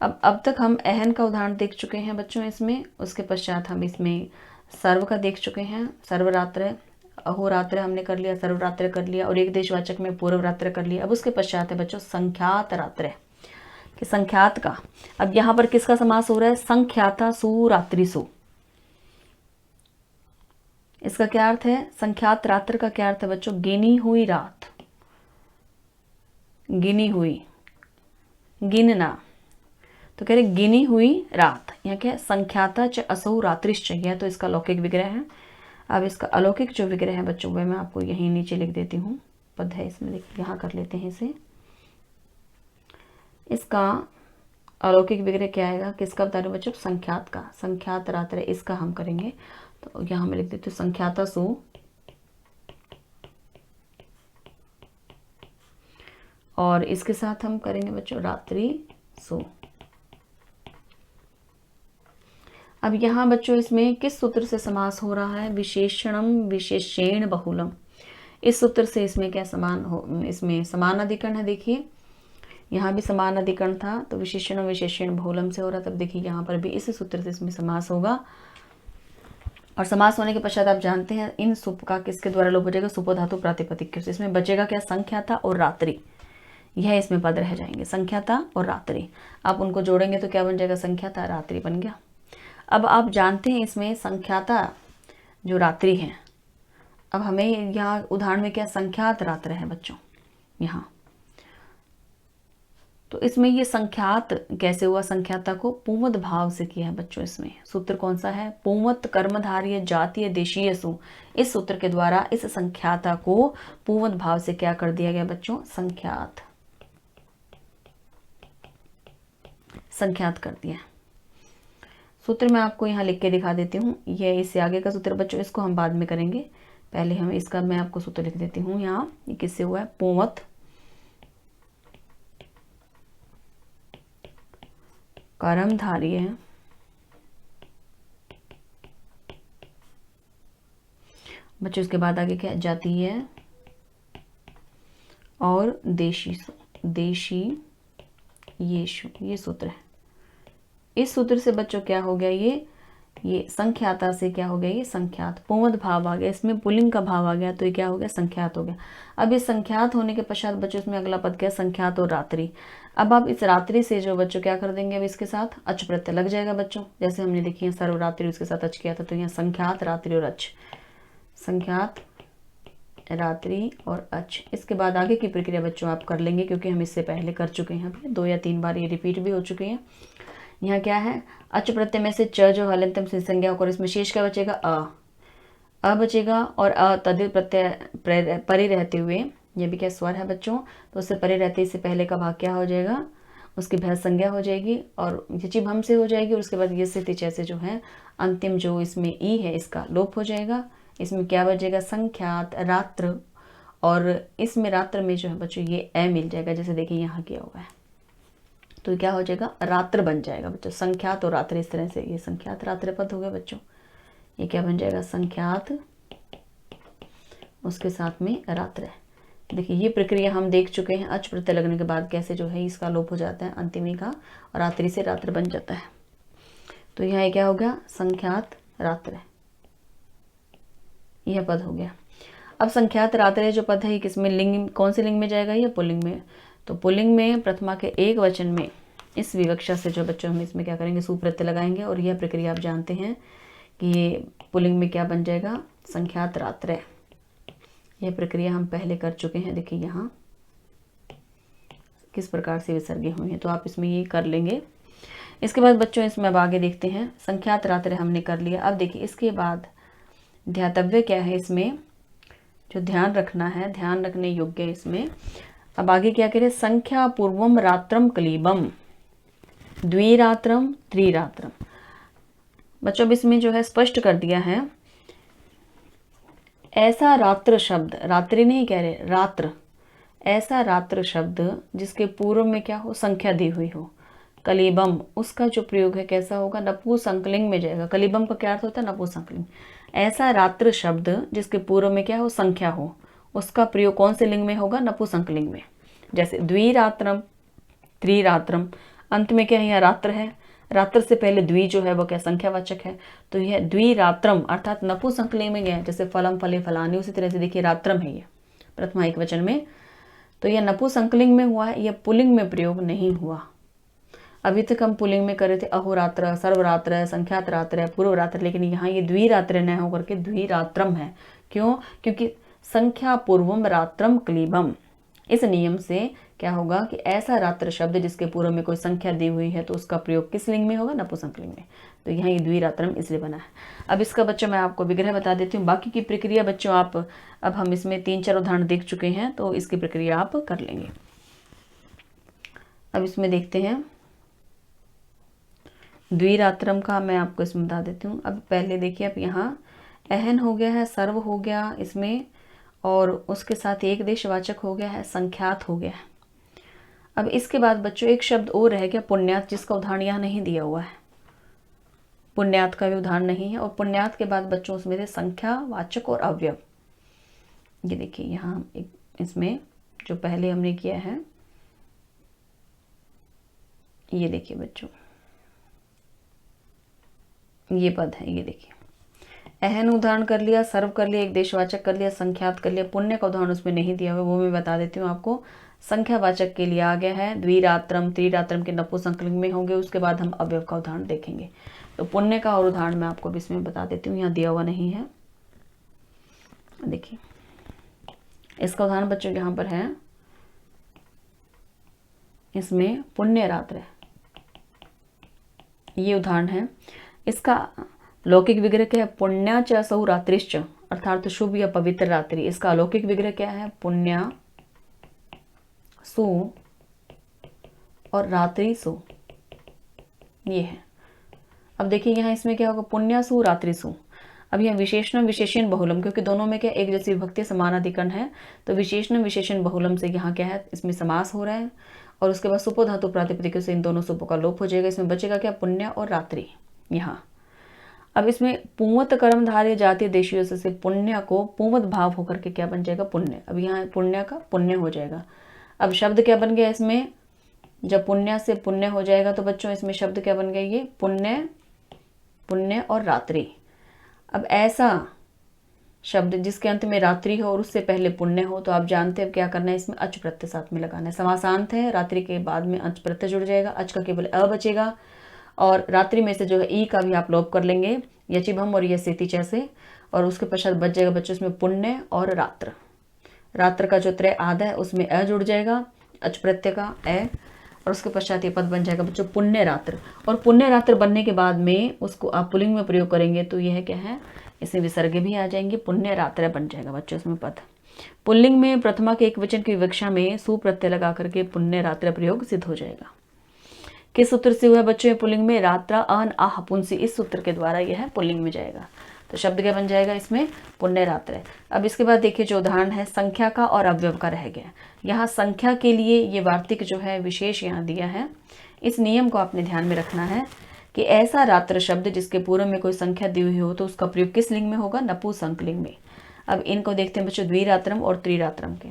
अब तक हम अहन का उदाहरण देख चुके हैं बच्चों इसमें, उसके पश्चात हम इसमें सर्व का देख चुके हैं, सर्वरात्र, अहोरात्र हमने कर लिया, सर्वरात्र कर लिया, और एक देशवाचक में पूर्व रात्र कर लिया। अब उसके पश्चात है बच्चों संख्यात रात्र, कि संख्यात का। अब यहाँ पर किसका समास हो रहा है, संख्याता सु रात्रि सु। इसका क्या अर्थ है, संख्यात रात्र का क्या अर्थ है बच्चों, गिनी हुई रात, गिनी हुई, गिनना, तो कह रहे गिनी हुई रात। यहाँ क्या है, संख्याता च असौ रात्रिश्च, यह तो इसका लौकिक विग्रह है। अब इसका अलौकिक जो विग्रह है बच्चों वह मैं आपको यहीं नीचे लिख देती हूँ, पद है इसमें, देखिए यहाँ कर लेते हैं इसे। इसका अलौकिक विग्रह क्या आएगा, किसका बता रहे बच्चों, संख्यात का, संख्यात रात्र, इसका हम करेंगे। तो यहाँ मैं लिख देती हूँ संख्याता सु, और इसके साथ हम करेंगे बच्चों रात्रि सु। अब यहाँ बच्चों इसमें किस सूत्र से समास हो रहा है, विशेषणम विशेषेण बहुलम, इस सूत्र से इसमें क्या समान हो, इसमें समान अधिकरण है। देखिए यहाँ भी समान अधिकरण था, तो विशेषण विशेषण बहुलम से हो रहा, तब देखिए यहाँ पर भी इस सूत्र से इसमें समास होगा। और समास होने के पश्चात आप जानते हैं इन सुप का किसके द्वारा लोप हो जाएगा, सुपो धातु प्रातिपदिक से। इसमें बचेगा क्या, संख्याता और रात्रि, यह इसमें पद रह जाएंगे, संख्याता और रात्रि। आप उनको जोड़ेंगे तो क्या बन जाएगा, संख्याता रात्रि बन गया। अब आप जानते हैं इसमें संख्याता जो रात्रि है, अब हमें यहाँ उदाहरण में क्या संख्यात रात्र है बच्चों यहाँ, तो इसमें ये संख्यात कैसे हुआ, संख्याता को पूमत भाव से किया है बच्चों। इसमें सूत्र कौन सा है, पूमत कर्मधार्य जातीय देशीय सु, इस सूत्र के द्वारा इस संख्याता को पूमत भाव से क्या कर दिया गया बच्चों, संख्यात, संख्यात कर दिया। सूत्र मैं आपको यहाँ लिख के दिखा देती हूँ, ये इससे आगे का सूत्र बच्चों इसको हम बाद में करेंगे, पहले हम इसका मैं आपको सूत्र लिख देती हूँ यहाँ। ये किससे हुआ है, पूमत कर्मधार्य बच्चों, इसके बाद आगे क्या, जातीय और देशी, देशी येषु, ये सूत्र है। इस सूत्र से बच्चों क्या हो गया, ये संख्याता से क्या हो गया, ये संख्यात, पूमत भाव आ गया, इसमें पुल्लिंग का भाव आ गया, तो ये क्या हो गया, संख्यात हो गया। अब इस संख्यात होने के पश्चात बच्चों इसमें अगला पद क्या, संख्यात और रात्रि। अब आप इस रात्रि से जो बच्चों क्या कर देंगे, अब इसके साथ अच प्रत्यय लग जाएगा बच्चों, जैसे हमने देखिए सर्वरात्रि उसके साथ अच किया था, तो यहाँ संख्यात रात्रि और अच, संख्यात रात्रि और अच। इसके बाद आगे की प्रक्रिया बच्चों आप कर लेंगे, क्योंकि हम इससे पहले कर चुके हैं, 2 या 3 बार ये रिपीट भी हो चुके हैं। यहाँ क्या है, अच प्रत्यय में से च जो हलंतम से संज्ञा होकर इसमें शेष क्या बचेगा, अ बचेगा, और अ तदित प्रत्यय परे रहते हुए, ये भी क्या स्वर है बच्चों, तो उससे परे रहते इससे पहले का भाग क्या हो जाएगा, उसकी भय संज्ञा हो जाएगी, और यचि भम से हो जाएगी, और उसके बाद ये से तिच से जो है अंतिम जो इसमें ई है इसका लोप हो जाएगा। इसमें क्या बचेगा, संख्यात रात्र, और इसमें रात्र में जो है बच्चों ये ए मिल जाएगा, जैसे देखिए यहाँ किया हुआ है, तो क्या हो जाएगा, रात्र बन जाएगा बच्चों, संख्यात और रात्र, इस तरह से ये संख्यात रात्र पद हो गया बच्चों। ये क्या बन जाएगा, संख्यात उसके साथ में रात्र, देखिए ये प्रक्रिया हम देख चुके हैं, अच प्रत्यय लगने के बाद कैसे जो है इसका लोप हो जाता है अंतिमी का, और रात्रि से रात्र बन जाता है। तो यहाँ क्या हो गया, संख्यात रात्र, यह पद हो गया। अब संख्यात रात्र जो पद है ये किसमें, लिंग, कौन से लिंग में जाएगा, ये पुल्लिंग में। तो पुल्लिंग में प्रथमा के एक वचन में इस विवक्षा से जो बच्चों हम इसमें क्या करेंगे, सुप्रत्यय लगाएंगे, और यह प्रक्रिया आप जानते हैं कि ये पुल्लिंग में क्या बन जाएगा, संख्यात रात्र। यह प्रक्रिया हम पहले कर चुके हैं, देखिए यहाँ किस प्रकार से विसर्गे हुए हैं, तो आप इसमें ये कर लेंगे। इसके बाद बच्चों इसमें अब आगे देखते हैं, संख्यात रात्र हमने कर लिया। अब देखिए इसके बाद ध्यातव्य क्या है, इसमें जो ध्यान रखना है, ध्यान रखने योग्य है इसमें। अब आगे क्या करें, संख्या पूर्वम रात्रम कलीबम द्विरात्रम त्रिरात्रम। बच्चों अब इसमें जो है स्पष्ट कर दिया है, ऐसा रात्र शब्द, रात्रि नहीं कह रहे, रात्र, ऐसा रात्र शब्द जिसके पूर्व में क्या हो, संख्या दी हुई हो। कलीबम, उसका जो प्रयोग है कैसा होगा, नपुंसकलिंग में जाएगा। कलीबम का क्या अर्थ होता है, नपुंसकलिंग। ऐसा रात्र शब्द जिसके पूर्व में क्या हो, संख्या हो, उसका प्रयोग कौन से लिंग में होगा, नपुंसकलिंग में। जैसे द्विरात्रम त्रिरात्रम, अंत में क्या है, यहाँ रात्र है, रात्र से पहले द्वि जो है वो क्या, संख्यावाचक है, तो यह द्विरात्रम अर्थात नपुंसकलिंग में गया। जैसे फलम फले फलानी, उसी तरह से देखिए रात्रम है ये प्रथमा एक वचन में, तो यह नपुंसकलिंग में हुआ है, यह पुल्लिंग में प्रयोग नहीं हुआ। अभी तक हम पुल्लिंग में कर रहे थे अहोरात्र, सर्वरात्र, संख्यात रात्र, पूर्व रात्र, लेकिन यहाँ ये द्विरात्र न होकर के द्विरात्रम है। क्यों, क्योंकि संख्या पूर्वम रात्रम क्लीबम, इस नियम से क्या होगा कि ऐसा रात्र शब्द जिसके पूर्व में कोई संख्या दी हुई है तो उसका प्रयोग किस लिंग में होगा, नपुंसकलिंग में। तो यहाँ ये द्विरात्रम इसलिए बना है। अब इसका बच्चों मैं आपको विग्रह बता देती हूँ, बाकी की प्रक्रिया बच्चों आप, अब हम इसमें 3-4 उदाहरण देख चुके हैं तो इसकी प्रक्रिया आप कर लेंगे। अब इसमें देखते हैं द्विरात्रम का, मैं आपको इसमें बता देती हूँ। अब पहले देखिए, अब यहाँ अहन हो गया है, सर्व हो गया इसमें, और उसके साथ एक देशवाचक हो गया है, संख्यात हो गया है। अब इसके बाद बच्चों एक शब्द और रह गया, पुण्यात, जिसका उदाहरण यहाँ नहीं दिया हुआ है। पुण्यात का भी उदाहरण नहीं है। और पुण्यात के बाद बच्चों उसमें थे संख्या, वाचक और अवयव। ये देखिए यहाँ इसमें जो पहले हमने किया है, ये देखिए बच्चों ये पद है, ये देखिए अहन उदाहरण कर लिया, सर्व कर लिया, एक देशवाचक कर लिया, संख्यात कर लिया। पुण्य का उदाहरण उसमें नहीं दिया हुआ, वो मैं बता देती हूँ आपको। संख्यावाचक के लिए आ गया है द्विरात्रम, त्रिरात्रम के नपुंसकलिंग में होंगे। उसके बाद हम अवयव का उदाहरण देखेंगे। तो पुण्य का और उदाहरण मैं आपको इसमें बता देती हूँ, यहाँ दिया हुआ नहीं है। देखिए इसका उदाहरण बच्चों यहाँ पर है, इसमें पुण्य रात्र, ये उदाहरण है। इसका लौकिक विग्रह क्या है, पुण्या च सौ रात्रिश्च, अर्थात शुभ या पवित्र रात्रि। इसका अलौकिक विग्रह क्या है, पुण्या सु और रात्रि सु, ये है। अब देखिए यहाँ इसमें क्या होगा, पुण्या सु रात्रि सु। अब यहाँ विशेषण विशेषण बहुलम, क्योंकि दोनों में क्या एक जैसी विभक्ति समानाधिकरण है, तो विशेषण विशेषण बहुलम से यहाँ क्या है, इसमें समास हो रहा है। और उसके बाद सुपो धातु प्रातिपदिकों से इन दोनों सुपों का लोप हो जाएगा। इसमें बचेगा क्या, पुण्य और रात्रि यहाँ। अब इसमें पुंवत कर्मधारय जातीय देशीय से पुण्य को पुंवत भाव होकर के क्या बन जाएगा, पुण्य। अब यहाँ पुण्य का पुण्य हो जाएगा। अब शब्द क्या बन गया इसमें, जब पुण्य से पुण्य हो जाएगा तो बच्चों इसमें शब्द क्या बन गया, ये पुण्य, पुण्य और रात्रि। अब ऐसा शब्द जिसके अंत में रात्रि हो और उससे पहले पुण्य हो, तो आप जानते हैं क्या करना है, इसमें अच प्रत्यय साथ में लगाना है। समासांत है, रात्रि के बाद में अच प्रत्यय जुड़ जाएगा, अच का केवल अ बचेगा। और रात्रि में से जो है ई का भी आप लोप कर लेंगे, यचिभम और यसेति जैसे। और उसके पश्चात बच जाएगा बच्चों इसमें पुण्य और रात्र। रात्र का जो त्रय आधा है उसमें अ जुड़ जाएगा, अच प्रत्यय का अ, और उसके पश्चात ये पद बन जाएगा बच्चों पुण्य रात्र। और पुण्य रात्र बनने के बाद में उसको आप पुल्लिंग में प्रयोग करेंगे तो यह क्या है, इसमें विसर्ग भी आ जाएंगे, पुण्य रात्र बन जाएगा बच्चों इसमें पद। पुल्लिंग में प्रथमा के एक वचन की विवक्षा में सुप्रत्यय लगा करके पुण्य रात्र प्रयोग सिद्ध हो जाएगा। किस सूत्र से हुआ बच्चों पुल्लिंग में, रात्रा अन आह पुंसी, इस सूत्र के द्वारा यह पुल्लिंग में जाएगा। तो शब्द क्या बन जाएगा इसमें, पुण्य रात्र। अब इसके बाद देखिए जो उदाहरण है संख्या का और अवयव का रह गया। यहाँ संख्या के लिए ये वार्तिक जो है विशेष यहाँ दिया है। इस नियम को आपने ध्यान में रखना है कि ऐसा रात्र शब्द जिसके पूर्व में कोई संख्या दी हुई हो तो उसका प्रयोग किस लिंग में होगा, नपुंसकलिंग में। अब इनको देखते हैं बच्चों द्विरात्रम और त्रिरात्रम के।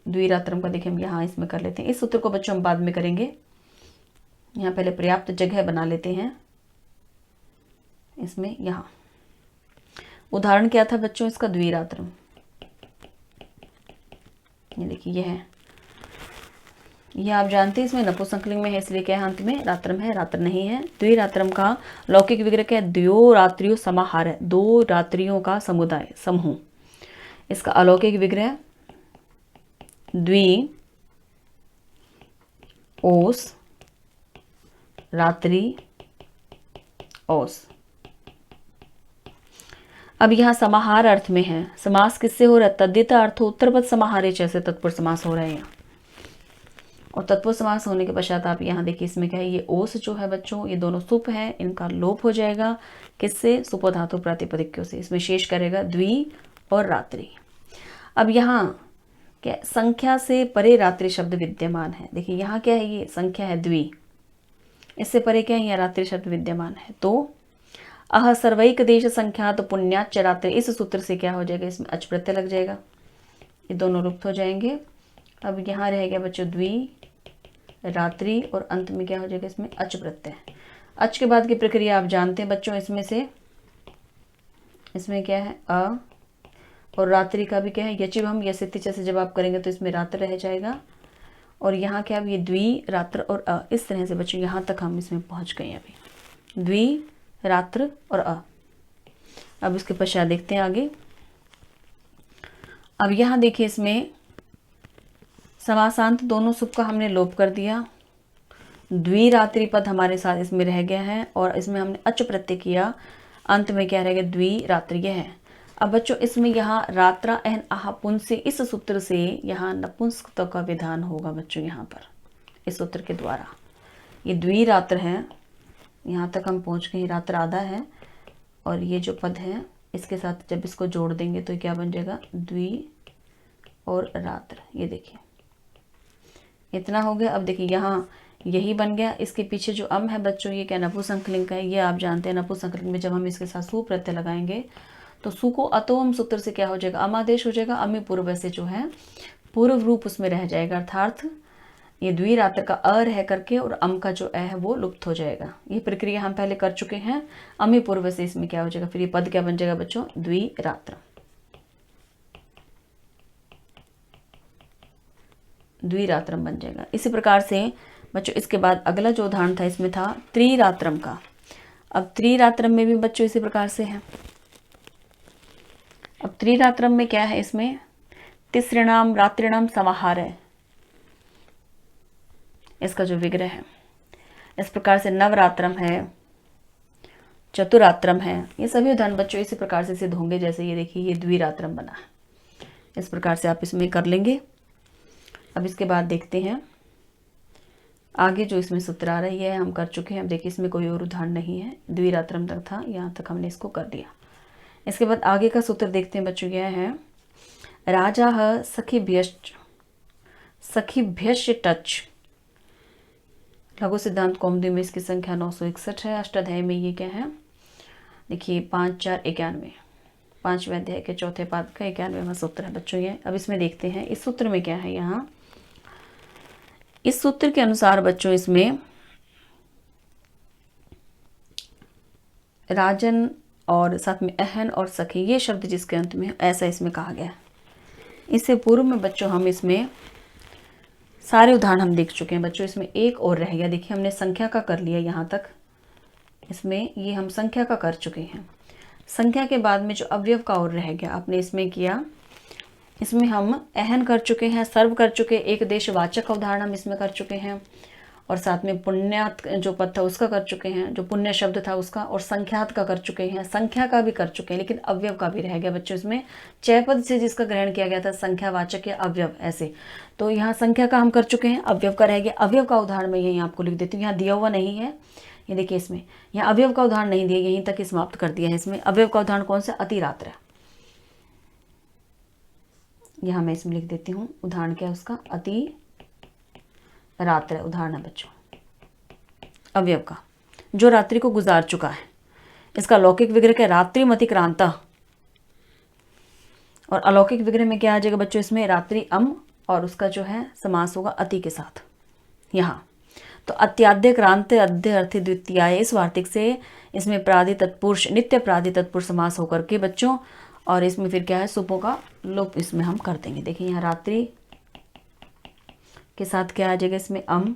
द्विरात्रम का देखिए हम यहाँ इसमें कर लेते हैं। इस सूत्र को बच्चों हम बाद में करेंगे, यहाँ पहले पर्याप्त जगह बना लेते हैं इसमें। यहाँ उदाहरण क्या था बच्चों इसका, द्विरात्रम। ये देखिए ये है, ये आप जानते हैं इसमें नपुंसकलिंग में है, इसलिए क्या है अंत में रात्रम है, रात्र नहीं है। द्विरात्रम का लौकिक विग्रह क्या है, द्वयो रात्रियो समाहार है, दो रात्रियों का समुदाय समूह। इसका अलौकिक विग्रह द्वि ओस रात्रि ओस। अब यहाँ समाहार अर्थ में है, समास किससे हो रहा है, तद्धित अर्थ उत्तरपद समाहारे जैसे तत्पुरुष समास हो रहा है यहाँ। और तत्पुरुष समास होने के पश्चात आप यहाँ देखिए इसमें क्या है, ये ओस जो है बच्चों, ये दोनों सुप है, इनका लोप हो जाएगा किससे, सुपो धातु प्रातिपदिक्यों से। इसमें शेष करेगा द्वि और रात्रि। अब यहाँ क्या संख्या से परे रात्रि शब्द विद्यमान है। देखिए यहाँ क्या है, ये संख्या है द्वि, इससे परे क्या है, यहाँ रात्रि शब्द विद्यमान है। तो अह सर्वैक देश संख्यात पुण्याच रात्रि, इस सूत्र से क्या हो जाएगा, इसमें अच प्रत्यय लग जाएगा, ये दोनों लुप्त हो जाएंगे। अब यहाँ रह गया बच्चों द्वि रात्रि और अंत में क्या हो जाएगा, इसमें अच प्रत्यय। अच के बाद की प्रक्रिया आप जानते हैं बच्चों, इसमें क्या है अ, और रात्रि का भी क्या है यचिभम यसिति से जब आप करेंगे तो इसमें रात्र रह जाएगा। और यहाँ क्या ये द्वि रात्र और अ, इस तरह से बच्चों यहाँ तक हम इसमें पहुँच गए अभी, द्वि रात्र और अ। अब इसके पश्चात देखते हैं आगे। अब यहाँ देखिए इसमें समासांत दोनों सुप का हमने लोप कर दिया, द्विरात्रि पद हमारे साथ इसमें रह गया है और इसमें हमने अच प्रत्यय किया, अंत में क्या रहेगा द्विरात्रि है। अब बच्चों इसमें यहाँ रात्रा एहन आह पुंस से, इस सूत्र से यहाँ नपुंसकत्व का विधान होगा बच्चों, यहाँ पर इस सूत्र के द्वारा। ये द्विरात्र है, यहाँ तक हम पहुँच गए, रात्र आधा है और ये जो पद है इसके साथ जब इसको जोड़ देंगे तो क्या बन जाएगा द्वि और रात्र। ये देखिए इतना हो गया। अब देखिए यहाँ यही बन गया, इसके पीछे जो अम है बच्चों ये क्या नपुंसकलिंग का है, ये आप जानते हैं नपुंसकलिंग में जब हम इसके साथ सु प्रत्यय लगाएंगे तो सु को अतोम सूत्र से क्या हो जाएगा, अमादेश हो जाएगा, अमी पूर्व से जो है पूर्व रूप उसमें रह जाएगा, अर्थात ये द्विरात्र का अ रह करके और अम का जो अ है वो लुप्त हो जाएगा। ये प्रक्रिया हम पहले कर चुके हैं, अमी पूर्व से इसमें क्या हो जाएगा, फिर ये पद क्या बन जाएगा बच्चों द्विरात्र, द्विरात्रम बन जाएगा। इसी प्रकार से बच्चों इसके बाद अगला जो उदाहरण था इसमें था त्रिरात्रम का। अब त्रिरात्रम में भी बच्चों इसी प्रकार से है। अब त्रिरात्रम में क्या है, इसमें तिसृणाम रात्रिणाम समाहार है, इसका जो विग्रह है। इस प्रकार से नवरात्रम है, चतुरात्रम है, ये सभी उदाहरण बच्चों इसी प्रकार से सिद्ध होंगे। जैसे ये देखिए ये द्विरात्रम बना है, इस प्रकार से आप इसमें कर लेंगे। अब इसके बाद देखते हैं आगे जो इसमें सूत्र आ रही है, हम कर चुके हैं। अब देखिए इसमें कोई और उदाहरण नहीं है, द्विरात्रम तक था, यहाँ तक हमने इसको कर दिया। इसके बाद आगे का सूत्र देखते हैं बच्चों, यह है राजा सखीभ्यश्च टच। लघु सिद्धांत कौमुदी में इसकी संख्या 961 है। अष्टाध्याय में ये क्या है, देखिए 5 4 91, 5वें अध्याय के चौथे पाद का 91वां सूत्र है बच्चों ये। अब इसमें देखते हैं इस सूत्र में क्या है। यहाँ इस सूत्र के अनुसार बच्चों इसमें राजन और साथ में अहन और सखी ये शब्द जिसके अंत में ऐसा इसमें कहा गया है। इससे पूर्व में बच्चों हम इसमें सारे उदाहरण हम देख चुके हैं बच्चों। इसमें एक और रह गया, देखिए हमने संख्या का कर लिया यहाँ तक, इसमें ये हम संख्या का कर चुके हैं। संख्या के बाद में जो अवयव का और रह गया आपने इसमें किया, इसमें हम अहन कर चुके हैं, सर्व कर चुके, एक देश वाचक का उदाहरण हम इसमें कर चुके हैं और साथ में पुण्यात जो पद था उसका कर चुके हैं, जो पुण्य शब्द था उसका, और संख्यात का कर चुके हैं, संख्या का भी कर चुके हैं, लेकिन अवयव का भी रह गया बच्चों। इसमें चय पद से जिसका ग्रहण किया गया था संख्यावाचक या अवयव ऐसे, तो यहाँ संख्या का हम कर चुके हैं, अवयव का रह गया। अवयव का उदाहरण मैं यहीं आपको लिख देती हूँ, यहाँ दिया हुआ नहीं है, ये देखिए इसमें यहाँ अवयव का उदाहरण नहीं दिया, यहीं तक समाप्त कर दिया है। इसमें अवयव का उदाहरण कौन सा, अतिरात्र, यहाँ मैं इसमें लिख देती हूँ उदाहरण क्या है उसका, अति रात्र उदाहरण है बच्चों अवयव का, जो रात्रि को गुजार चुका है। इसका लौकिक विग्रह क्या, रात्रिमति क्रांता, और अलौकिक विग्रह में क्या आ जाएगा बच्चों, इसमें रात्रि अम और उसका जो है समास होगा अति के साथ यहाँ। तो अत्याद्य क्रांत अद्य अर्थी द्वितीय इस वार्तिक से इसमें प्रादि तत्पुरुष नित्य प्रादि तत्पुरुष समास होकर के बच्चों, और इसमें फिर क्या है सुपों का लोप इसमें हम कर देंगे। देखिए यहाँ रात्रि के साथ क्या आ जाएगा इसमें अम,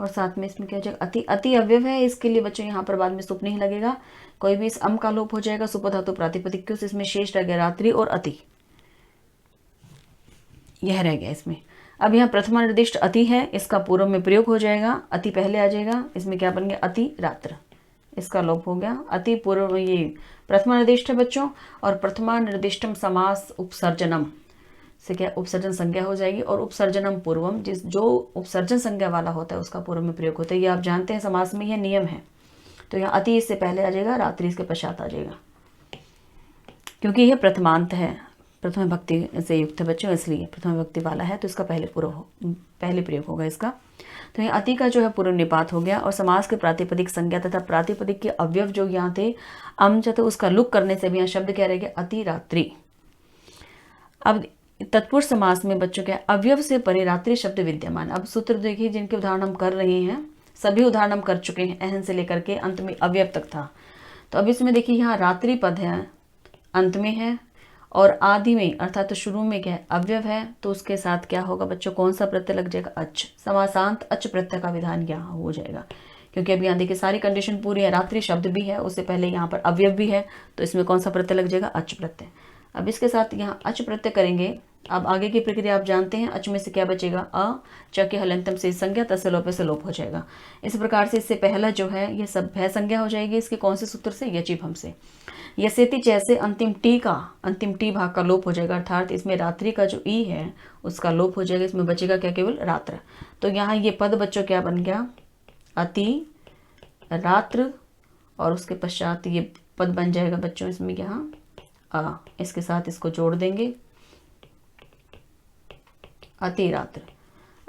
और साथ में इसमें क्या हो जाएगा अति। अति अव्यव है, इसके लिए बच्चों यहाँ पर बाद में सुप नहीं लगेगा, कोई भी इस अम का लोप हो जाएगा। सुप धातु प्रातिपदिक से इसमें शेष रह गया रात्रि और अति, यह रह गया इसमें। अब यहाँ प्रथमा निर्दिष्ट अति है, इसका पूर्व में प्रयोग हो जाएगा, अति पहले आ जाएगा, इसमें क्या बन गया अति रात्र, इसका लोप हो गया। अति पूर्व ये प्रथमा निर्दिष्ट है बच्चों, और प्रथमा निर्दिष्टम समास उपसर्जनम से क्या उपसर्जन संज्ञा हो जाएगी, और उपसर्जनम पूर्वम जो उपसर्जन संज्ञा वाला होता है उसका पूर्व में प्रयोग होता है। ये आप जानते हैं समास में यह नियम है। तो यहाँ अति इससे पहले आ जाएगा, रात्रि इसके पश्चात आ जाएगा, क्योंकि यह प्रथमांत है, प्रथम भक्ति से युक्त है बच्चों, इसलिए प्रथम भक्ति वाला है तो इसका पहले प्रयोग होगा इसका। तो ये अति का जो है पूर्व निपात हो गया, और समास के प्रातिपदिक संज्ञा तथा प्रातिपदिक के अवयव जो यहाँ थे अम च, तो उसका लुक करने से भी यहाँ शब्द क्या रह गया अति रात्रि। अब तत्पुरुष समास में बच्चों क्या अवयव से परे रात्रि शब्द विद्यमान। अब सूत्र देखिए जिनके उदाहरण हम कर रहे हैं, सभी उदाहरण हम कर चुके हैं, अहन से लेकर के अंत में अवयव तक था। तो अब इसमें देखिए यहाँ रात्रि पद है, अंत में है, और आदि में अर्थात तो शुरू में क्या है अवयव है, तो उसके साथ क्या होगा बच्चों कौन सा प्रत्यय लग जाएगा अच, समासांत अच प्रत्यय का विधान यहाँ हो जाएगा। क्योंकि अब यहाँ देखिए सारी कंडीशन पूरी है, रात्रि शब्द भी है, उससे पहले यहाँ पर अवयव भी है, तो इसमें कौन सा प्रत्यय लग जाएगा अच प्रत्यय। अब इसके साथ यहाँ अच प्रत्यय करेंगे। अब आगे की प्रक्रिया आप जानते हैं, अच में से क्या बचेगा अ, च के हलंतम से संज्ञा तस्य लोप से लोप हो जाएगा। इस प्रकार से इससे पहला जो है ये सब भय संज्ञा हो जाएगी, इसके कौन से सूत्र से यचिभम से। यसेति जैसे अंतिम टी भाग का लोप हो जाएगा, अर्थात इसमें रात्रि का जो ई है उसका लोप हो जाएगा, इसमें बचेगा क्या केवल रात्र। तो यहाँ ये पद बच्चों क्या बन गया अति रात्र, और उसके पश्चात ये पद बन जाएगा बच्चों इसमें यहाँ आ, इसके साथ इसको जोड़ देंगे अति रात्र।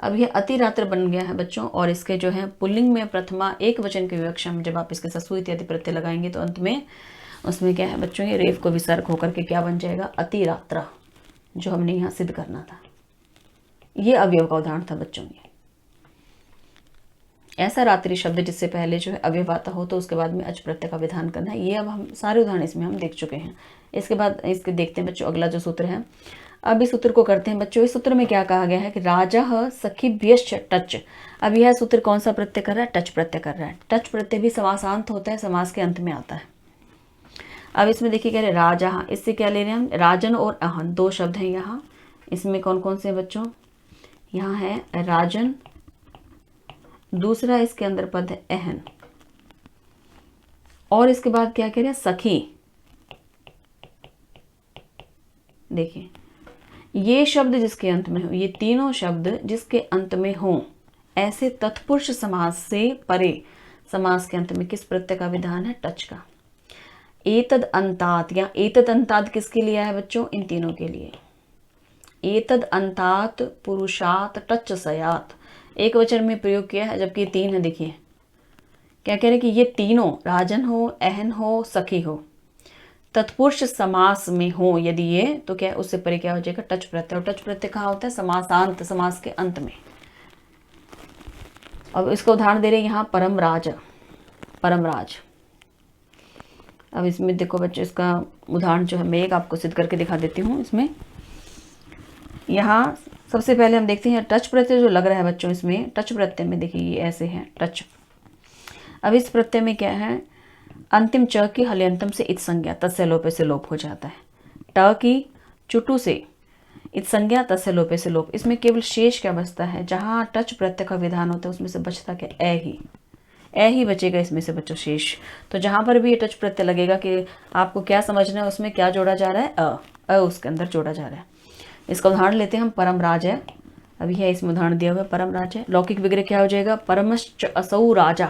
अब ये अति रात्र बन गया है बच्चों, और इसके जो है पुल्लिंग में प्रथमा एक वचन के विवक्षा में जब आप इसके साथ सु इत्यादि प्रत्यय लगाएंगे तो अंत में उसमें क्या है बच्चों ये रेफ को विसर्ग होकर के क्या बन जाएगा अति रात्रा, जो हमने यहाँ सिद्ध करना था। ये अवयव का उदाहरण था बच्चों। ये ऐसा रात्रि शब्द जिससे पहले जो है अवयव आता हो तो उसके बाद में अच प्रत्यय का विधान करना है। ये अब हम सारे उदाहरण इसमें हम देख चुके हैं। इसके बाद इसके देखते हैं बच्चों अगला जो सूत्र है। अब इस सूत्र को करते हैं बच्चों। इस सूत्र में क्या कहा गया है कि राजा सखीभ्यश्च टच। अब यह सूत्र कौन सा प्रत्यय कर रहा है टच प्रत्यय कर रहा है। टच प्रत्यय भी समासांत होता है, समास के अंत में आता है। अब इसमें देखिए कह रहे राजा, इससे क्या ले रहे हैं हम राजन और अहन दो शब्द हैं यहाँ। इसमें कौन कौन से बच्चों यहाँ है राजन, दूसरा इसके अंदर पद है अहन, और इसके बाद क्या कह रहे हैं सखी। देखिए ये शब्द जिसके अंत में हो, ये तीनों शब्द जिसके अंत में हो, ऐसे तत्पुरुष समास से परे समास के अंत में किस प्रत्यय का विधान है टच का। एतद अंतात या एतद अंतात किसके लिए है बच्चों इन तीनों के लिए। एतद अंतात पुरुषात टच सयात एक वचन में प्रयोग किया है, जबकि तीन है। देखिए क्या कह रहे कि ये तीनों राजन हो, अहन हो, सखी हो, तत्पुरुष समास में हो यदि ये, तो क्या उससे परे क्या हो जाएगा टच प्रत्यय। और टच प्रत्यय कहाँ होता है समासांत, समास के अंत में। अब इसका उदाहरण दे रहे हैं यहाँ परमराज, परमराज। अब इसमें देखो बच्चों इसका उदाहरण जो है मैं एक आपको सिद्ध करके दिखा देती हूँ। इसमें यहाँ सबसे पहले हम देखते हैं टच प्रत्यय जो लग रहा है बच्चों, इसमें टच प्रत्यय में देखिए ये ऐसे है टच। अब इस प्रत्यय में क्या है अंतिम च की हल्यंतम से इत संज्ञा तस्य लोपे से लोप हो जाता है। ट की चुटू से इत संज्ञा तस्य लोपे से लोप। इसमें केवल शेष क्या बचता है, जहाँ टच प्रत्यय का विधान होता है उसमें से बचता क्या ए ही बचेगा इसमें से बच्चों शेष। तो जहाँ पर भी ये टच प्रत्यय लगेगा कि आपको क्या समझना है, उसमें क्या जोड़ा जा रहा है अ उसके अंदर जोड़ा जा रहा है। इसका उदाहरण लेते हैं हम परमराज है, अभी है इसमें उदाहरण दिया हुआ है परमराज है। लौकिक विग्रह क्या हो जाएगा परमश्च असौ राजा,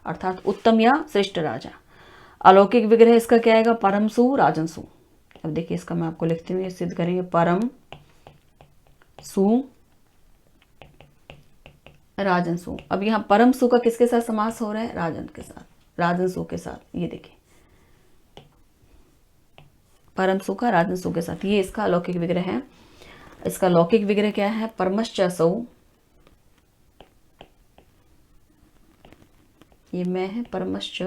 अर्थात उत्तम या श्रेष्ठ राजा। अलौकिक विग्रह इसका क्या आएगा परमसु राजनसु। अब देखिए इसका मैं आपको लिखती हूँ, सिद्ध करेंगे परम सु राजनसु। अब यहाँ परम सु का किसके साथ समास हो रहा है राजन के साथ, राजनसु के साथ। ये देखिए परम सु का राजनसु के साथ, ये इसका अलौकिक विग्रह है। इसका लौकिक विग्रह क्या है? परमश्च असौ, ये मैं है, परमश्च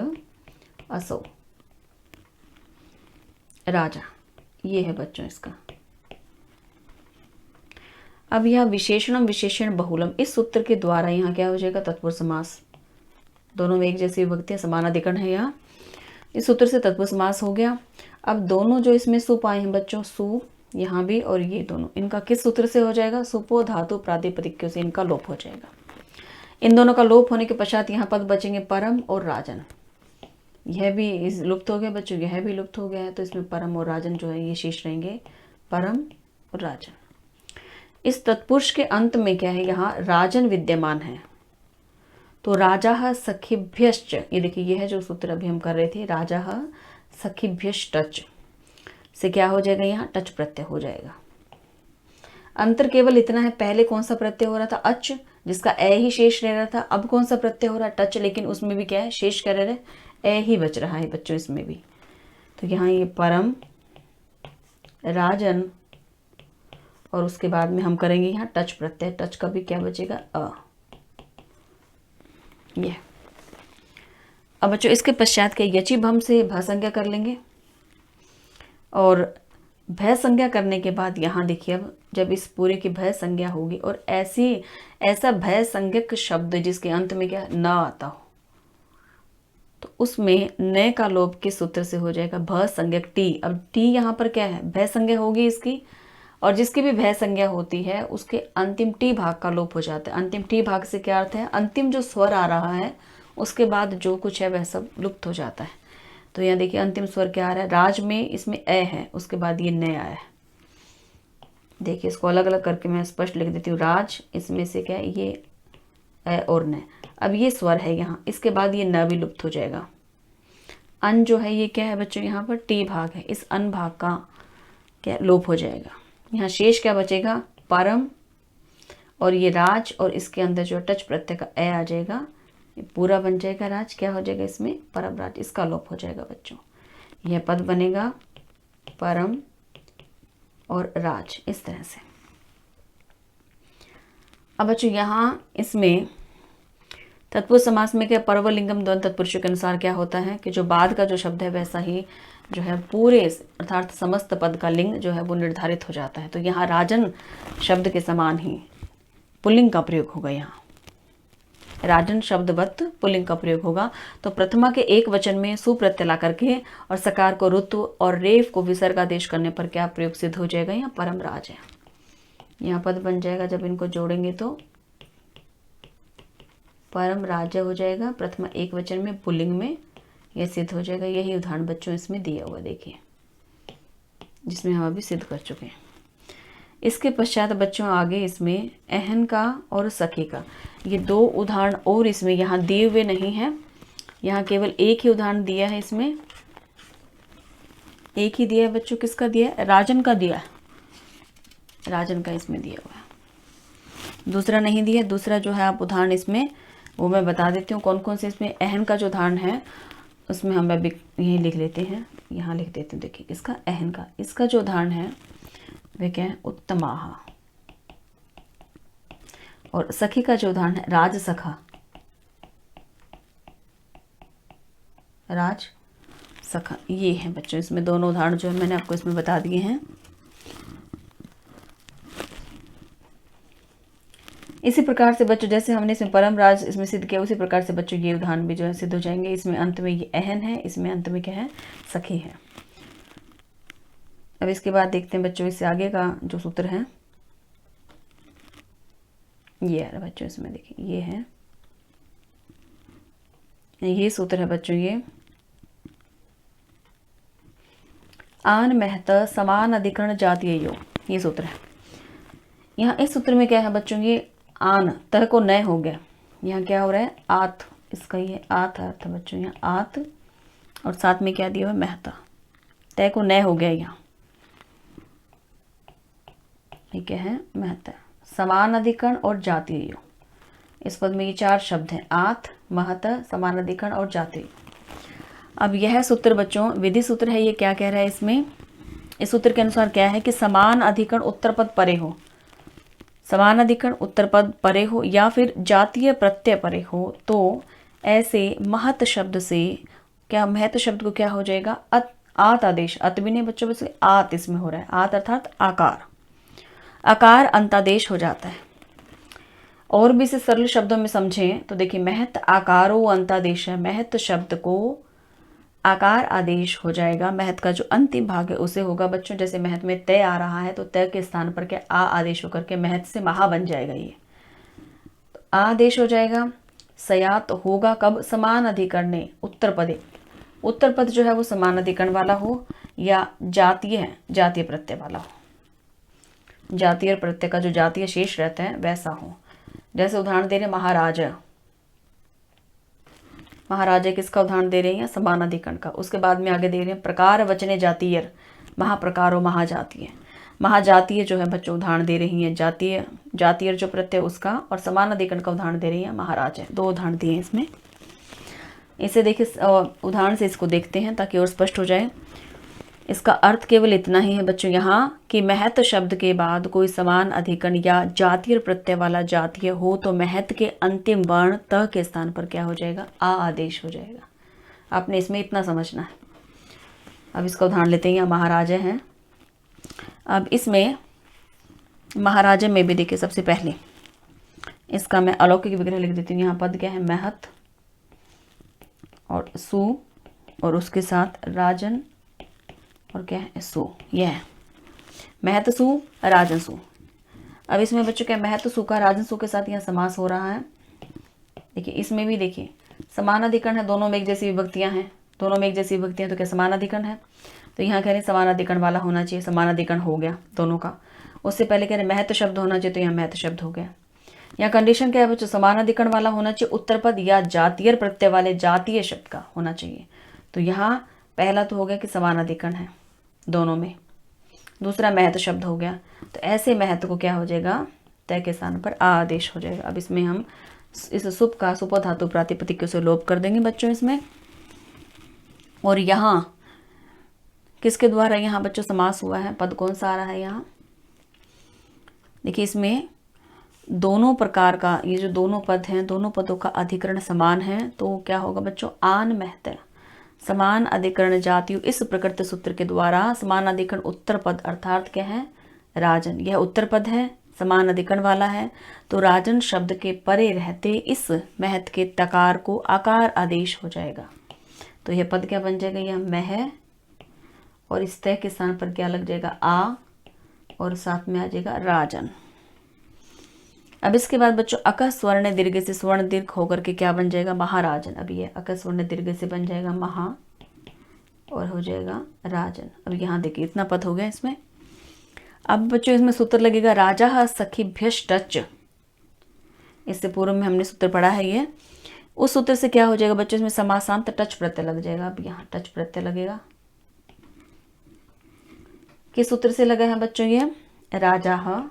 असौ राजा, ये है बच्चों इसका। अब यह विशेषणम विशेषण बहुलम, इस सूत्र के द्वारा यहाँ क्या हो जाएगा? तत्पुरुष समास, दोनों में एक जैसी विभक्ति है, समान अधिकरण है यहाँ, इस सूत्र से तत्पुरुष समास हो गया। अब दोनों जो इसमें सुप आए हैं बच्चों, सु यहाँ भी और ये दोनों, इनका किस सूत्र से हो जाएगा? सुपो धातु प्रातिपदिक से इनका लोप हो जाएगा। इन दोनों का लोप होने के पश्चात यहाँ पद बचेंगे परम और राजन। यह भी लुप्त हो गया बच्चों, यह भी लुप्त हो गया है, तो इसमें परम और राजन जो है ये शेष रहेंगे, परम और राजन। इस तत्पुरुष के अंत में क्या है? यहाँ राजन विद्यमान है, तो राजा सखिभ्यश्च, ये देखिए ये है जो सूत्र अभी हम कर रहे थे, राजा सखिभ्यश्च टच से क्या हो जाएगा? यहाँ टच प्रत्यय हो जाएगा। अंतर केवल इतना है, पहले कौन सा प्रत्यय हो रहा था? अच, जिसका ए ही शेष रह रहा था। अब कौन सा प्रत्यय हो रहा है? टच, लेकिन उसमें भी क्या है? शेष क्या रह रहा है? ए ही बच रहा है बच्चों इसमें भी। तो यहाँ ये परम राजन, और उसके बाद में हम करेंगे यहाँ टच प्रत्यय, टच का भी क्या बचेगा? अ। ये अब बच्चों इसके पश्चात के यची भम से भ संज्ञा कर लेंगे, और भय संज्ञा करने के बाद यहाँ देखिए, अब जब इस पूरे की भय संज्ञा होगी और ऐसा भय संज्ञक शब्द जिसके अंत में क्या न आता हो, तो उसमें न का लोप किस सूत्र से हो जाएगा? भ संज्ञक टी। अब टी यहाँ पर क्या है? भय संज्ञा होगी इसकी, और जिसकी भी भय संज्ञा होती है उसके अंतिम टी भाग का लोप हो जाता है। अंतिम टी भाग से क्या अर्थ है? अंतिम जो स्वर आ रहा है उसके बाद जो कुछ है वह सब लुप्त हो जाता है। तो यहाँ देखिए अंतिम स्वर क्या आ रहा है? राज में इसमें ए है, उसके बाद ये न आया है। देखिए इसको अलग अलग करके मैं स्पष्ट लिख देती हूँ। राज, इसमें से क्या है? ये ए और न। अब ये स्वर है यहाँ, इसके बाद ये न भी लुप्त हो जाएगा। अन जो है ये क्या है बच्चों? यहाँ पर टी भाग है, इस अन भाग का क्या लोप हो जाएगा। यहाँ शेष क्या बचेगा? परम, और ये राज, और इसके अंदर जो टच प्रत्यय का ए आ जाएगा, ये पूरा बन जाएगा राज। क्या हो जाएगा इसमें? परम राज, इसका लोप हो जाएगा बच्चों। यह पद बनेगा परम और राज, इस तरह से। अब बच्चों यहाँ इसमें तत्पुरुष समास में क्या? पर्वलिंगम द्वंद तत्पुरुषों के अनुसार क्या होता है कि जो बाद का जो शब्द है वैसा ही जो है पूरे अर्थात समस्त पद का लिंग जो है वो निर्धारित हो जाता है। तो यहाँ राजन शब्द के समान ही पुल्लिंग का प्रयोग होगा। यहाँ राजन शब्दवत पुल्लिंग का प्रयोग होगा। तो प्रथमा के एक वचन में सुप्रत्यय ला करके और सकार को ऋतु और रेफ को विसर्ग आदेश करने पर क्या प्रयोग सिद्ध हो जाएगा? यहाँ परम राज है। यहाँ पद बन जाएगा, जब इनको जोड़ेंगे तो परम राज्य हो जाएगा। प्रथमा एक वचन में पुल्लिंग में यह सिद्ध हो जाएगा। यही उदाहरण बच्चों इसमें दिया हुआ देखिए, जिसमें हम अभी सिद्ध कर चुके हैं। इसके पश्चात बच्चों आगे इसमें अहन का और सखी का, ये दो उदाहरण और इसमें यहाँ दिए हुए नहीं है। यहाँ केवल एक ही उदाहरण दिया है, इसमें एक ही दिया है बच्चों। किसका दिया है? राजन का दिया है, राजन का इसमें दिया हुआ है, दूसरा नहीं दिया। दूसरा जो है आप उदाहरण इसमें वो मैं बता देती हूँ कौन कौन से। इसमें अहन का जो उदाहरण है उसमें हम अभी यही लिख लेते हैं, यहाँ लिख देते हैं। देखिए इसका अहन का, इसका जो उदाहरण है वह क्या है? उत्तमाह। और सखी का जो उदाहरण है राज सखा, राज सखा, ये है बच्चों। इसमें दोनों उदाहरण जो है मैंने आपको इसमें बता दिए हैं। इसी प्रकार से बच्चों जैसे हमने इसमें परम राज इसमें सिद्ध किया, उसी प्रकार से बच्चों ये उदाहरण भी जो है सिद्ध हो जाएंगे। इसमें अंत में ये अहन है, इसमें अंत में क्या है? सखी है। अब इसके बाद देखते हैं बच्चों इससे आगे का जो सूत्र है, ये है बच्चों। इसमें देखिए ये है, ये सूत्र है बच्चों। ये आन महत समान अधिकरण जातीय योग, ये सूत्र है। यहाँ इस सूत्र में क्या है बच्चों? ये आन तह को नय हो गया, यहाँ क्या हो रहा है? आत, इसका ये आत अर्थ है बच्चों। यहाँ आत और साथ में क्या दिया हुआ है? महता, तय को नय हो गया। यहाँ ये क्या है? महता। समान अधिकरण और जातीय योग, इस पद में ये चार शब्द हैं, आत, महत, समान अधिकरण और जातीय। अब यह सूत्र बच्चों विधि सूत्र है। ये क्या कह रहा है? इसमें इस सूत्र के अनुसार क्या है कि समान अधिकरण उत्तर पद परे हो, समान अधिकरण उत्तर पद परे हो या फिर जातीय प्रत्यय परे हो तो ऐसे महत शब्द से क्या, महत शब्द को क्या हो जाएगा, आत आदेश, अत भी नहीं बच्चों, बस आत इसमें हो रहा है, आत अर्थात आकार, आकार अंतादेश हो जाता है। और भी इसे सरल शब्दों में समझें तो देखिए महत आकारो अंतादेश है, महत शब्द को आकार आदेश हो जाएगा, महत का जो अंतिम भाग है उसे होगा बच्चों, जैसे महत में तय आ रहा है तो तय के स्थान पर क्या आ आदेश होकर के महत से महा बन जाएगा, ये तो आ आदेश हो जाएगा। सयात होगा कब, समान अधिकरण उत्तर पदे, उत्तर पद जो है वो समान अधिकरण वाला हो या जातीय है, जातीय प्रत्यय वाला हो, जातीय प्रत्यय का जो जातीय शेष रहता है वैसा हो। जैसे उदाहरण दे रहे हैं महाराजा, महाराजा किसका उदाहरण दे रहे हैं, समान अधिकरण का। उसके बाद में आगे दे रहे हैं प्रकार वचने जातीय, महाप्रकारो महाजातीय, महाजातीय जो है बच्चों उदाहरण दे रही हैं, जातीय जातीय जो प्रत्यय उसका, और समान अधिकरण का उदाहरण दे रही है महाराजा। दो उदाहरण दिए हैं इसमें, इसे देखिए उदाहरण से इसको देखते हैं ताकि और स्पष्ट हो जाए। इसका अर्थ केवल इतना ही है बच्चों यहाँ कि महत शब्द के बाद कोई समान अधिकरण या जातीय प्रत्यय वाला जातीय हो तो महत के अंतिम वर्ण त के स्थान पर क्या हो जाएगा, आ आदेश हो जाएगा। आपने इसमें इतना समझना है। अब इसका उदाहरण लेते हैं, यहाँ महाराजा हैं। अब इसमें महाराजा में भी देखिए सबसे पहले इसका मैं अलौकिक विग्रह लिख देती हूँ। यहाँ पद क्या है, महत और सु और उसके साथ राजन और क्या है सु, यह है महत सु राजन सु। अब इसमें बच्चों क्या, महत सु का राजन सु के साथ यहाँ समास हो रहा है। देखिए इसमें भी देखिए समान अधिकरण है, दोनों में एक जैसी विभक्तियां हैं, दोनों में एक जैसी विभक्तियां तो क्या समान अधिकरण है, तो यहाँ कह रहे हैं समान अधिकरण वाला होना चाहिए, समान अधिकरण हो गया दोनों का। उससे पहले कह रहे हैं महत शब्द होना चाहिए, तो यहाँ महत शब्द हो गया। यहाँ कंडीशन क्या है बच्चों, समान अधिकरण वाला होना चाहिए, उत्तर पद या जातीय प्रत्यय वाले जातीय शब्द का होना चाहिए। तो यहाँ पहला तो हो गया कि समान अधिकरण है दोनों में, दूसरा महत शब्द हो गया, तो ऐसे महत को क्या हो जाएगा, तय के स्थान पर आ आदेश हो जाएगा। अब इसमें हम इस सुप का सुप धातु प्रातिपदिक से लोप कर देंगे बच्चों इसमें। और यहाँ किसके द्वारा यहाँ बच्चों समास हुआ है, पद कौन सा आ रहा है यहाँ, देखिए इसमें दोनों प्रकार का, ये जो दोनों पद हैं दोनों पदों का अधिकरण समान है, तो क्या होगा बच्चों, आन महत, समान अधिकरण जातियु इस प्रकृत सूत्र के द्वारा समान अधिकरण उत्तर पद अर्थात क्या है, राजन, यह उत्तर पद है, समान अधिकरण वाला है, तो राजन शब्द के परे रहते इस महत के तकार को आकार आदेश हो जाएगा। तो यह पद क्या बन जाएगा, यह मह और इस तय के स्थान पर क्या लग जाएगा, आ और साथ में आ जाएगा राजन। अब इसके बाद बच्चों अक स्वर्ण दीर्घ से स्वर्ण दीर्घ होकर के क्या बन जाएगा, महाराजन। अब ये अक स्वर्ण दीर्घ से बन जाएगा महा और हो जाएगा राजन। अब यहाँ देखिए इतना पद हो गया इसमें। अब बच्चों इसमें सूत्र लगेगा राजा सखीभ्यश्च टच, इससे पूर्व में हमने सूत्र पढ़ा है ये, उस सूत्र से क्या हो जाएगा बच्चों, इसमें समासांत टच प्रत्यय लग जाएगा। अब यहाँ टच प्रत्यय लगेगा, किस सूत्र से लगा है बच्चों, ये राजा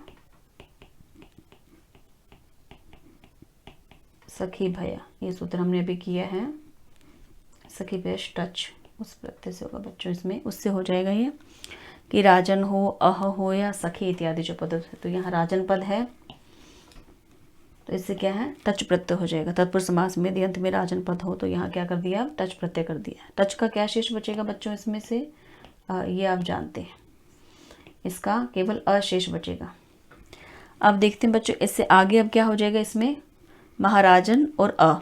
सखी भया, ये सूत्र हमने अभी किया है, सखी भयश टच उस प्रत्यय से होगा बच्चों इसमें, उससे हो जाएगा ये कि राजन हो, अह हो या सखी इत्यादि जो पद है, तो यहाँ राजन पद है तो इससे क्या है, टच प्रत्यय हो जाएगा। तत्पुरुष समास में यदि अंत में राजन पद हो तो यहाँ क्या कर दिया, टच प्रत्यय कर दिया। टच का क्या शेष बचेगा बच्चों इसमें से, ये आप जानते हैं, इसका केवल अशेष बचेगा। अब देखते हैं बच्चों इससे आगे अब क्या हो जाएगा, इसमें महाराजन और अ,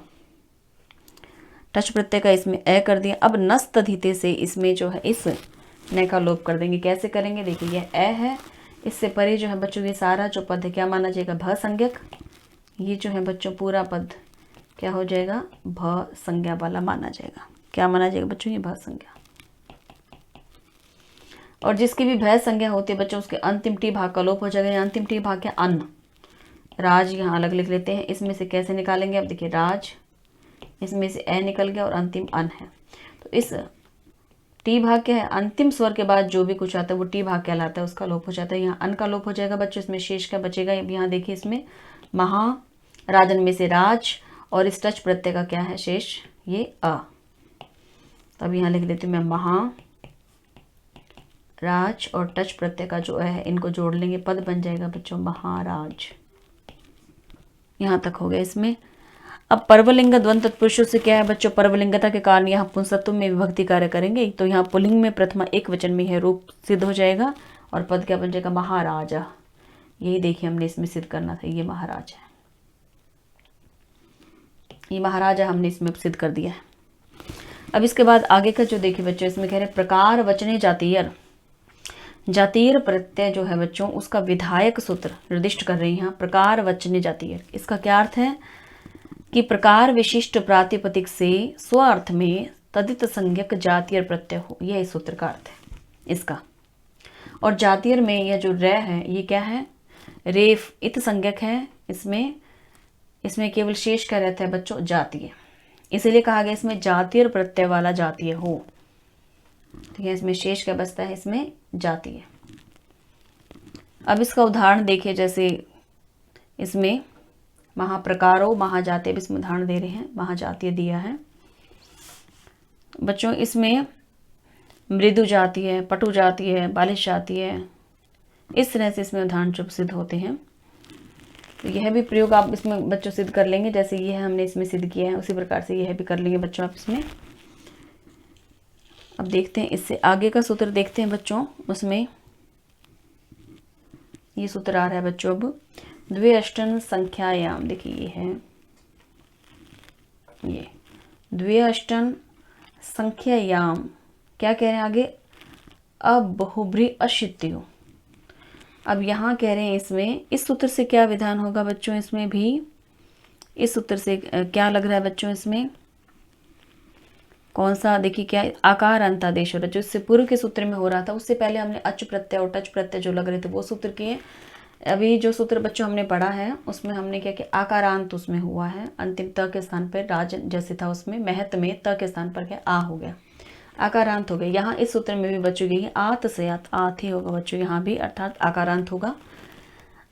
टच प्रत्यय का इसमें ए कर दिया। अब नस्त धिते से इसमें जो है इस न का लोप कर देंगे। कैसे करेंगे, देखिए यह ए है, इससे परे जो है बच्चों ये सारा जो पद है क्या माना जाएगा, भ संज्ञक। ये जो है बच्चों पूरा पद क्या हो जाएगा, भ संज्ञा वाला माना जाएगा। क्या माना जाएगा बच्चों, ये भ संज्ञा। और जिसकी भी भय संज्ञा होती है बच्चों उसके अंतिम टी भाग का लोप हो जाएगा। अंतिम टी भाग क्या, अन्न, राज यहाँ अलग लिख लेते हैं। इसमें से कैसे निकालेंगे, अब देखिए राज, इसमें से ए निकल गया और अंतिम अन है, तो इस टी भाग क्या है, अंतिम स्वर के बाद जो भी कुछ आता है वो टी भाग कहलाता है, उसका लोप हो जाता है। यहाँ अन का लोप हो जाएगा बच्चों, इसमें शेष क्या बचेगा, यहाँ देखिए इसमें महा, राजन में से राज और इस टच प्रत्यय का क्या है शेष, ये अ। तो अब यहाँ लिख देती हूँ मैं महा राज और टच प्रत्यय का जो है इनको जोड़ लेंगे, पद बन जाएगा बच्चों महाराज। यहाँ तक हो गया इसमें। अब पर्वलिंग द्वंद तत्पुरुषों से क्या है बच्चों, पर्वलिंगता के कारण यहाँ पुंसत्व में विभक्ति कार्य करेंगे, तो यहाँ पुल्लिंग में प्रथमा एक वचन में है रूप सिद्ध हो जाएगा और पद क्या बन जाएगा महाराजा। यही देखिए हमने इसमें सिद्ध करना था, ये महाराज है, ये महाराजा हमने इसमें सिद्ध कर दिया है। अब इसके बाद आगे का जो देखिए बच्चों, इसमें कह रहे प्रकार वचने जातीयर, जातीय प्रत्यय जो है बच्चों उसका विधायक सूत्र निर्दिष्ट कर रहे हैं यहाँ, प्रकार वचने जातीय। इसका क्या अर्थ है कि प्रकार विशिष्ट प्रातिपदिक से स्व अर्थ में तदित संज्ञक जातीय प्रत्यय हो, यह इस सूत्र का अर्थ है इसका। और जातीय में यह जो रे है ये क्या है, रेफ इत संज्ञक है, इसमें केवल शेष क्या रहता है बच्चों जातीय, इसीलिए कहा गया इसमें जातीय प्रत्यय वाला जातीय हो। ठीक है, इसमें शेष क्या बचता है, इसमें जातीय। अब इसका उदाहरण देखिए, जैसे इसमें महाप्रकारो महाजातीय, इसमें उदाहरण दे रहे हैं, महाजातीय दिया है बच्चों। इसमें मृदु जाति है, पटु जाति है, बालिश जाति है, इस तरह से इसमें उदाहरण जो सिद्ध होते हैं। तो यह भी प्रयोग आप इसमें बच्चों सिद्ध कर लेंगे, जैसे ये हमने इसमें सिद्ध किया है उसी प्रकार से यह भी कर लेंगे बच्चों आप इसमें। अब देखते हैं इससे आगे का सूत्र देखते हैं बच्चों, उसमें ये सूत्र आ रहा है बच्चों अब द्वे अष्टन संख्यायाम, देखिए ये है, ये द्वे अष्टन संख्यायाम क्या कह रहे हैं आगे, अब बहुब्री अशित्यो। अब यहाँ कह रहे हैं इसमें इस सूत्र से क्या विधान होगा बच्चों, इसमें भी इस सूत्र से क्या लग रहा है बच्चों, इसमें कौन सा, देखिए क्या आकार अंतादेश हो रहा है, जो इससे पूर्व के सूत्र में हो रहा था उससे पहले हमने अच प्रत्यय और टच प्रत्यय जो लग रहे थे वो सूत्र किए। अभी जो सूत्र बच्चों हमने पढ़ा है उसमें हमने क्या किया, आकारांत उसमें हुआ है, अंतिम त के स्थान पर राज जैसे था उसमें महत में त के स्थान पर क्या आ हो गया, आकारांत हो गया। यहाँ इस सूत्र में भी बच्चों यही आत से आत ही होगा बच्चों, यहाँ भी अर्थात आकारांत होगा।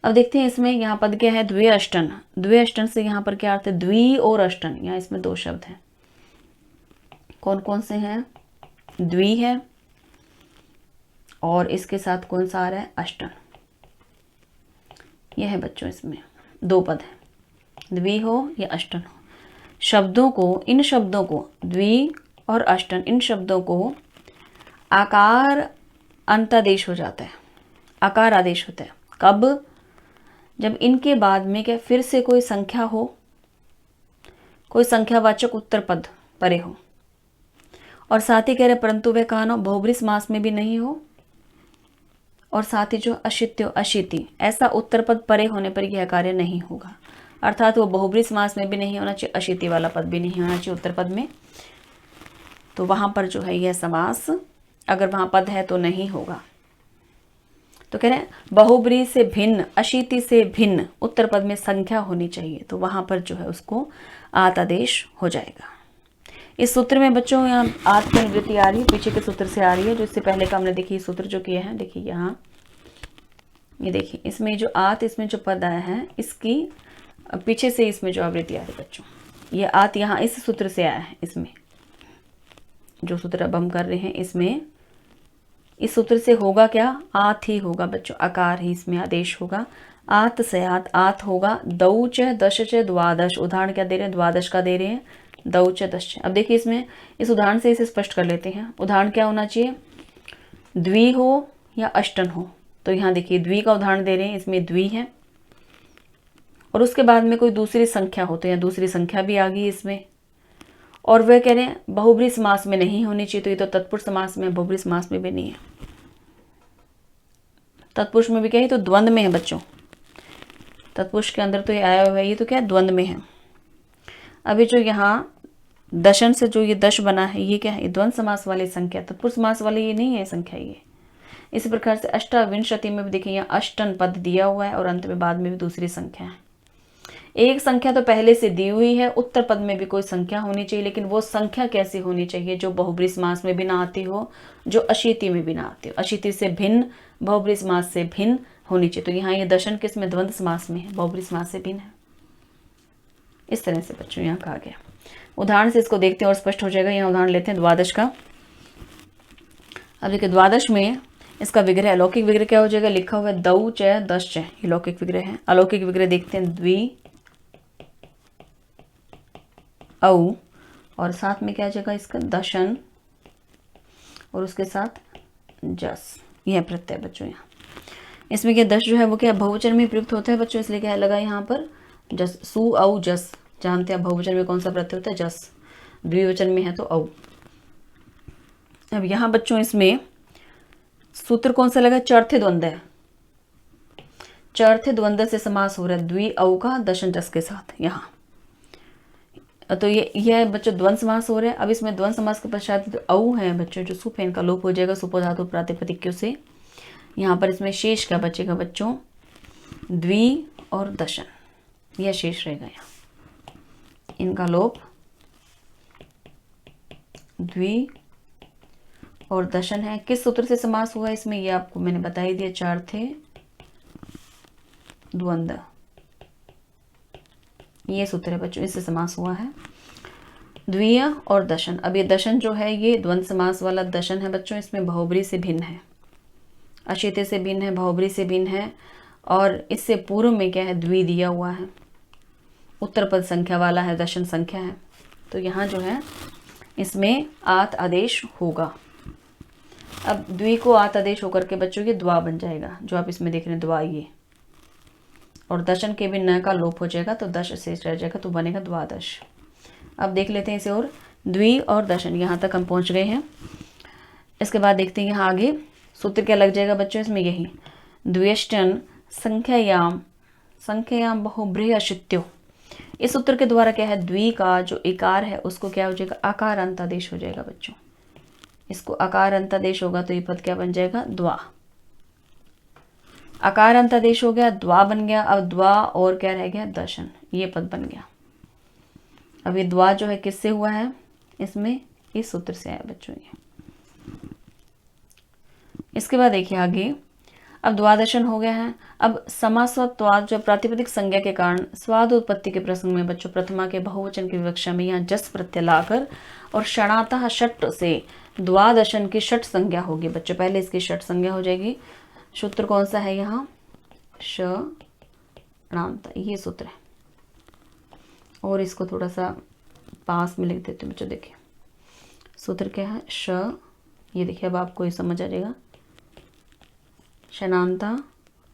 अब देखते हैं इसमें यहाँ पद क्या है, द्वे अष्टन, द्वे अष्टन से यहाँ पर क्या अर्थ है, द्वि और अष्टन, यहाँ इसमें दो शब्द हैं, कौन कौन से हैं, द्वि है और इसके साथ कौन सा आ रहा है, अष्टन। यह है बच्चों इसमें दो पद है, द्वि हो या अष्टन हो। शब्दों को, इन शब्दों को द्वि और अष्टन, इन शब्दों को आकार अंतादेश हो जाता है, आकार आदेश होता है कब, जब इनके बाद में क्या फिर से कोई संख्या हो, कोई संख्यावाचक उत्तर पद परे हो, और साथ ही कह रहे परंतु वह कहा ना बहुब्री समास में भी नहीं हो, और साथ ही जो अशित्यो अशिति ऐसा उत्तर पद परे होने पर यह कार्य नहीं होगा, अर्थात वो बहुब्री समास में भी नहीं होना चाहिए, अशिति वाला पद भी नहीं होना चाहिए उत्तर पद में, तो वहां पर जो है यह समास अगर वहां पद है तो नहीं होगा। तो कह रहे हैं बहुब्री से भिन्न, अशिति से भिन्न उत्तर पद में संख्या होनी चाहिए, तो वहां पर जो है उसको आत आदेश हो जाएगा। इस सूत्र में बच्चों यहाँ आत की अनुवृत्ति आ रही है, पीछे के सूत्र से आ रही है, जो इससे पहले का हमने देखिए सूत्र जो किया है, देखिए यहाँ ये देखिए इसमें जो आत, इसमें जो पद आया है इसकी पीछे से इसमें जो आवृत्ति आ रही है बच्चों, ये आत यहाँ इस सूत्र से आया है, इसमें जो सूत्र अब हम कर रहे हैं इसमें इस सूत्र से होगा क्या, आत ही होगा बच्चों, आकार ही इसमें आदेश होगा, आत से आत होगा। दौ च दश च द्वादश, उदाहरण क्या दे रहे हैं, द्वादश का दे रहे हैं, दौ च दश। अब देखिए इसमें इस उदाहरण से इसे स्पष्ट कर लेते हैं, उदाहरण क्या होना चाहिए, द्वि हो या अष्टन हो, तो यहाँ देखिए द्वि का उदाहरण दे रहे हैं, इसमें द्वि है और उसके बाद में कोई दूसरी संख्या हो, तो यहाँ दूसरी संख्या भी आ गई इसमें, और वह कह रहे हैं बहुब्री समास में नहीं होनी चाहिए, तो ये तो तत्पुरुष समास में, बहुब्री समास में भी नहीं है, तत्पुरुष में भी क्या है तो द्वंद में है बच्चों, तत्पुरुष के अंदर तो ये आया हुआ है, ये तो क्या है द्वंद में है। अभी जो यहाँ दशन से जो ये दश बना है ये क्या है, ये द्वंद समास वाली संख्या, तत्पुरुष समास वाली ये नहीं है संख्या ये। इसी प्रकार से अष्टाविंशति में भी देखिए यहाँ अष्टन पद दिया हुआ है और अंत में बाद में भी दूसरी संख्या है, एक संख्या तो पहले से दी हुई है, उत्तर पद में भी कोई संख्या होनी चाहिए, लेकिन वो संख्या कैसी होनी चाहिए, जो बहुब्री समास में भी ना आती हो, जो अशिति में भी ना आती हो, अशिति से भिन्न, बहुब्री समास से भिन्न होनी चाहिए। तो यहाँ ये दशन किस में, द्वंद समास में है, बहुब्री समास से भिन्न है। इस तरह से बच्चों यहाँ कहा गया। उदाहरण से इसको देखते हैं और स्पष्ट हो जाएगा। यहाँ उदाहरण लेते हैं द्वादश का। अब देखिए द्वादश में इसका विग्रह, अलौकिक विग्रह क्या हो जाएगा, लिखा हुआ है दऊ च दश च, ये लौकिक विग्रह है। अलौकिक विग्रह देखते हैं, द्वि औ और साथ में क्या आ जाएगा इसका, दशन और उसके साथ जस, यह प्रत्यय बच्चों। यहाँ इसमें क्या दश जो है वो क्या बहुवचन में प्रयुक्त होता है बच्चों, इसलिए क्या लगा यहाँ पर जस, सु औ जस। जानते हैं बहुवचन में कौन सा प्रत्यय होता है, जस। द्विवचन में है तो औ। अब यहाँ बच्चों इसमें सूत्र कौन सा लगा, चौथे द्वंद्व है। चौथे द्वंद्व से समास हो रहा है द्वि औ का दशन जस के साथ यहाँ। तो ये बच्चों द्वंद्व समास हो रहा है। अब इसमें द्वंद्व समास के पश्चात जो औ है बच्चों, जो सुप है, इनका लोप हो जाएगा सुपो धातु प्रातिपदिक्यों से। यहाँ पर इसमें शेष क्या बचेगा बच्चों, द्वि और दशन, यह शेष रहेगा यहाँ, इनका लोप द्वि और दशन है। किस सूत्र से समास हुआ है इसमें, ये आपको मैंने बता ही दिया, चौथे द्वंद्व, ये सूत्र है बच्चों, इससे समास हुआ है द्विय और दशन। अब ये दशन जो है ये द्वंद्व समास वाला दशन है बच्चों, इसमें बहुब्री से भिन्न है, अशिते से भिन्न है, बहुब्री से भिन्न है। और इससे पूर्व में क्या है, द्वि दिया हुआ है, उत्तर पद संख्या वाला है, दशन संख्या है। तो यहाँ जो है इसमें आत आदेश होगा। अब द्वि को आत आदेश होकर के बच्चों ये द्वा बन जाएगा, जो आप इसमें देख रहे हैं द्वा, ये। और दशन के भी न का लोप हो जाएगा तो दश शेष रह जाएगा, तो बनेगा द्वादश। अब देख लेते हैं इसे, और द्वि और दशन यहाँ तक हम पहुँच गए हैं। इसके बाद देखते हैं यहाँ आगे सूत्र क्या लग जाएगा बच्चों इसमें, यही द्व्यष्टन संख्यायाम बहुब्रीहशित्यो। इस सूत्र के द्वारा क्या है, द्वि का जो इकार है उसको क्या हो जाएगा, आकार अंतादेश हो जाएगा बच्चों। इसको आकार अंतादेश होगा तो ये पद क्या बन जाएगा, द्वा। आकार अंतादेश हो गया, द्वा बन गया। अब द्वा और क्या रह गया, दशन, ये पद बन गया। अब ये द्वा जो है किससे हुआ है इसमें, इस सूत्र से आया बच्चों ये। इसके बाद देखिए आगे, अब द्वादशन हो गया है। अब समासत्वाद जो प्रातिपदिक संज्ञा के कारण स्वाद उत्पत्ति के प्रसंग में बच्चों प्रथमा के बहुवचन की विवक्षा में यहाँ जस प्रत्यय लाकर और षणातः षट से द्वादशन की षट संज्ञा होगी बच्चों। पहले इसकी षट संज्ञा हो जाएगी। सूत्र कौन सा है यहाँ, षणांत, ये सूत्र है। और इसको थोड़ा सा पास में लिख देते हैं बच्चों। देखिए सूत्र क्या है, श, ये देखिए अब आपको ये समझ आ जाएगा, शनांता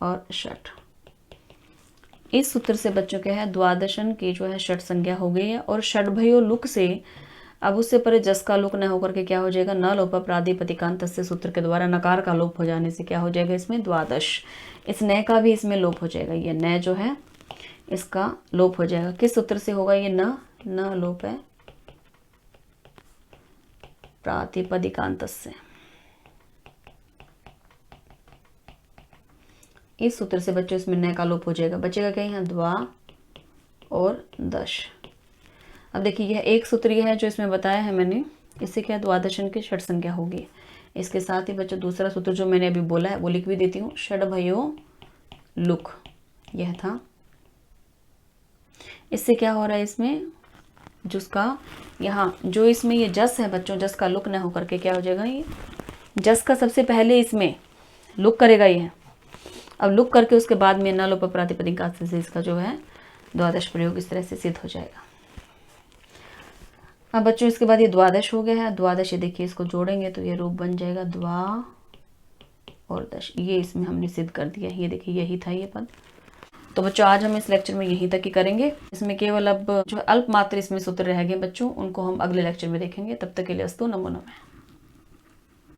और षट। इस सूत्र से बच्चों क्या है, द्वादशन की जो है षट संज्ञा हो गई है। और षड्भयो लुक से अब उससे परे जस का लुक न होकर के क्या हो जाएगा, न लोप प्रादिपदिकांत से सूत्र के द्वारा नकार का लोप हो जाने से क्या हो जाएगा इसमें, द्वादश। इस नय का भी इसमें लोप हो जाएगा, ये नय जो है इसका लोप हो जाएगा। किस सूत्र से होगा ये, न लोप है प्रातिपदिकांत से। इस सूत्र से बच्चों इसमें नय का लोप हो जाएगा। बचेगा क्या यहाँ, द्वा और दश। अब देखिए यह एक सूत्र यह है जो इसमें बताया है मैंने, इससे क्या द्वादशन की षट संख्या होगी। इसके साथ ही बच्चों दूसरा सूत्र जो मैंने अभी बोला है वो लिख भी देती हूँ, षड्भयो लुक, यह था। इससे क्या हो रहा है इसमें, जिसका यहाँ जो इसमें ये जस है बच्चों, जस का लुक न होकर के क्या हो जाएगा, ये जस का सबसे पहले इसमें लुक करेगा ये। अब लुक करके उसके बाद में न लोप प्रातिपदिकांत से इसका जो है द्वादश प्रयोग इस तरह से सिद्ध हो जाएगा। अब बच्चों इसके बाद ये द्वादश हो गया है। द्वादश ये देखिए इसको जोड़ेंगे तो ये रूप बन जाएगा द्वा और दश। ये इसमें हमने सिद्ध कर दिया। ये देखिए यही था ये पद। तो बच्चों आज हम इस लेक्चर में यहीं तक ही करेंगे। इसमें केवल अब जो अल्प मात्र इसमें सूत्र रह गए बच्चों, उनको हम अगले लेक्चर में देखेंगे। तब तक के लिए अस्तु, नमो नमः।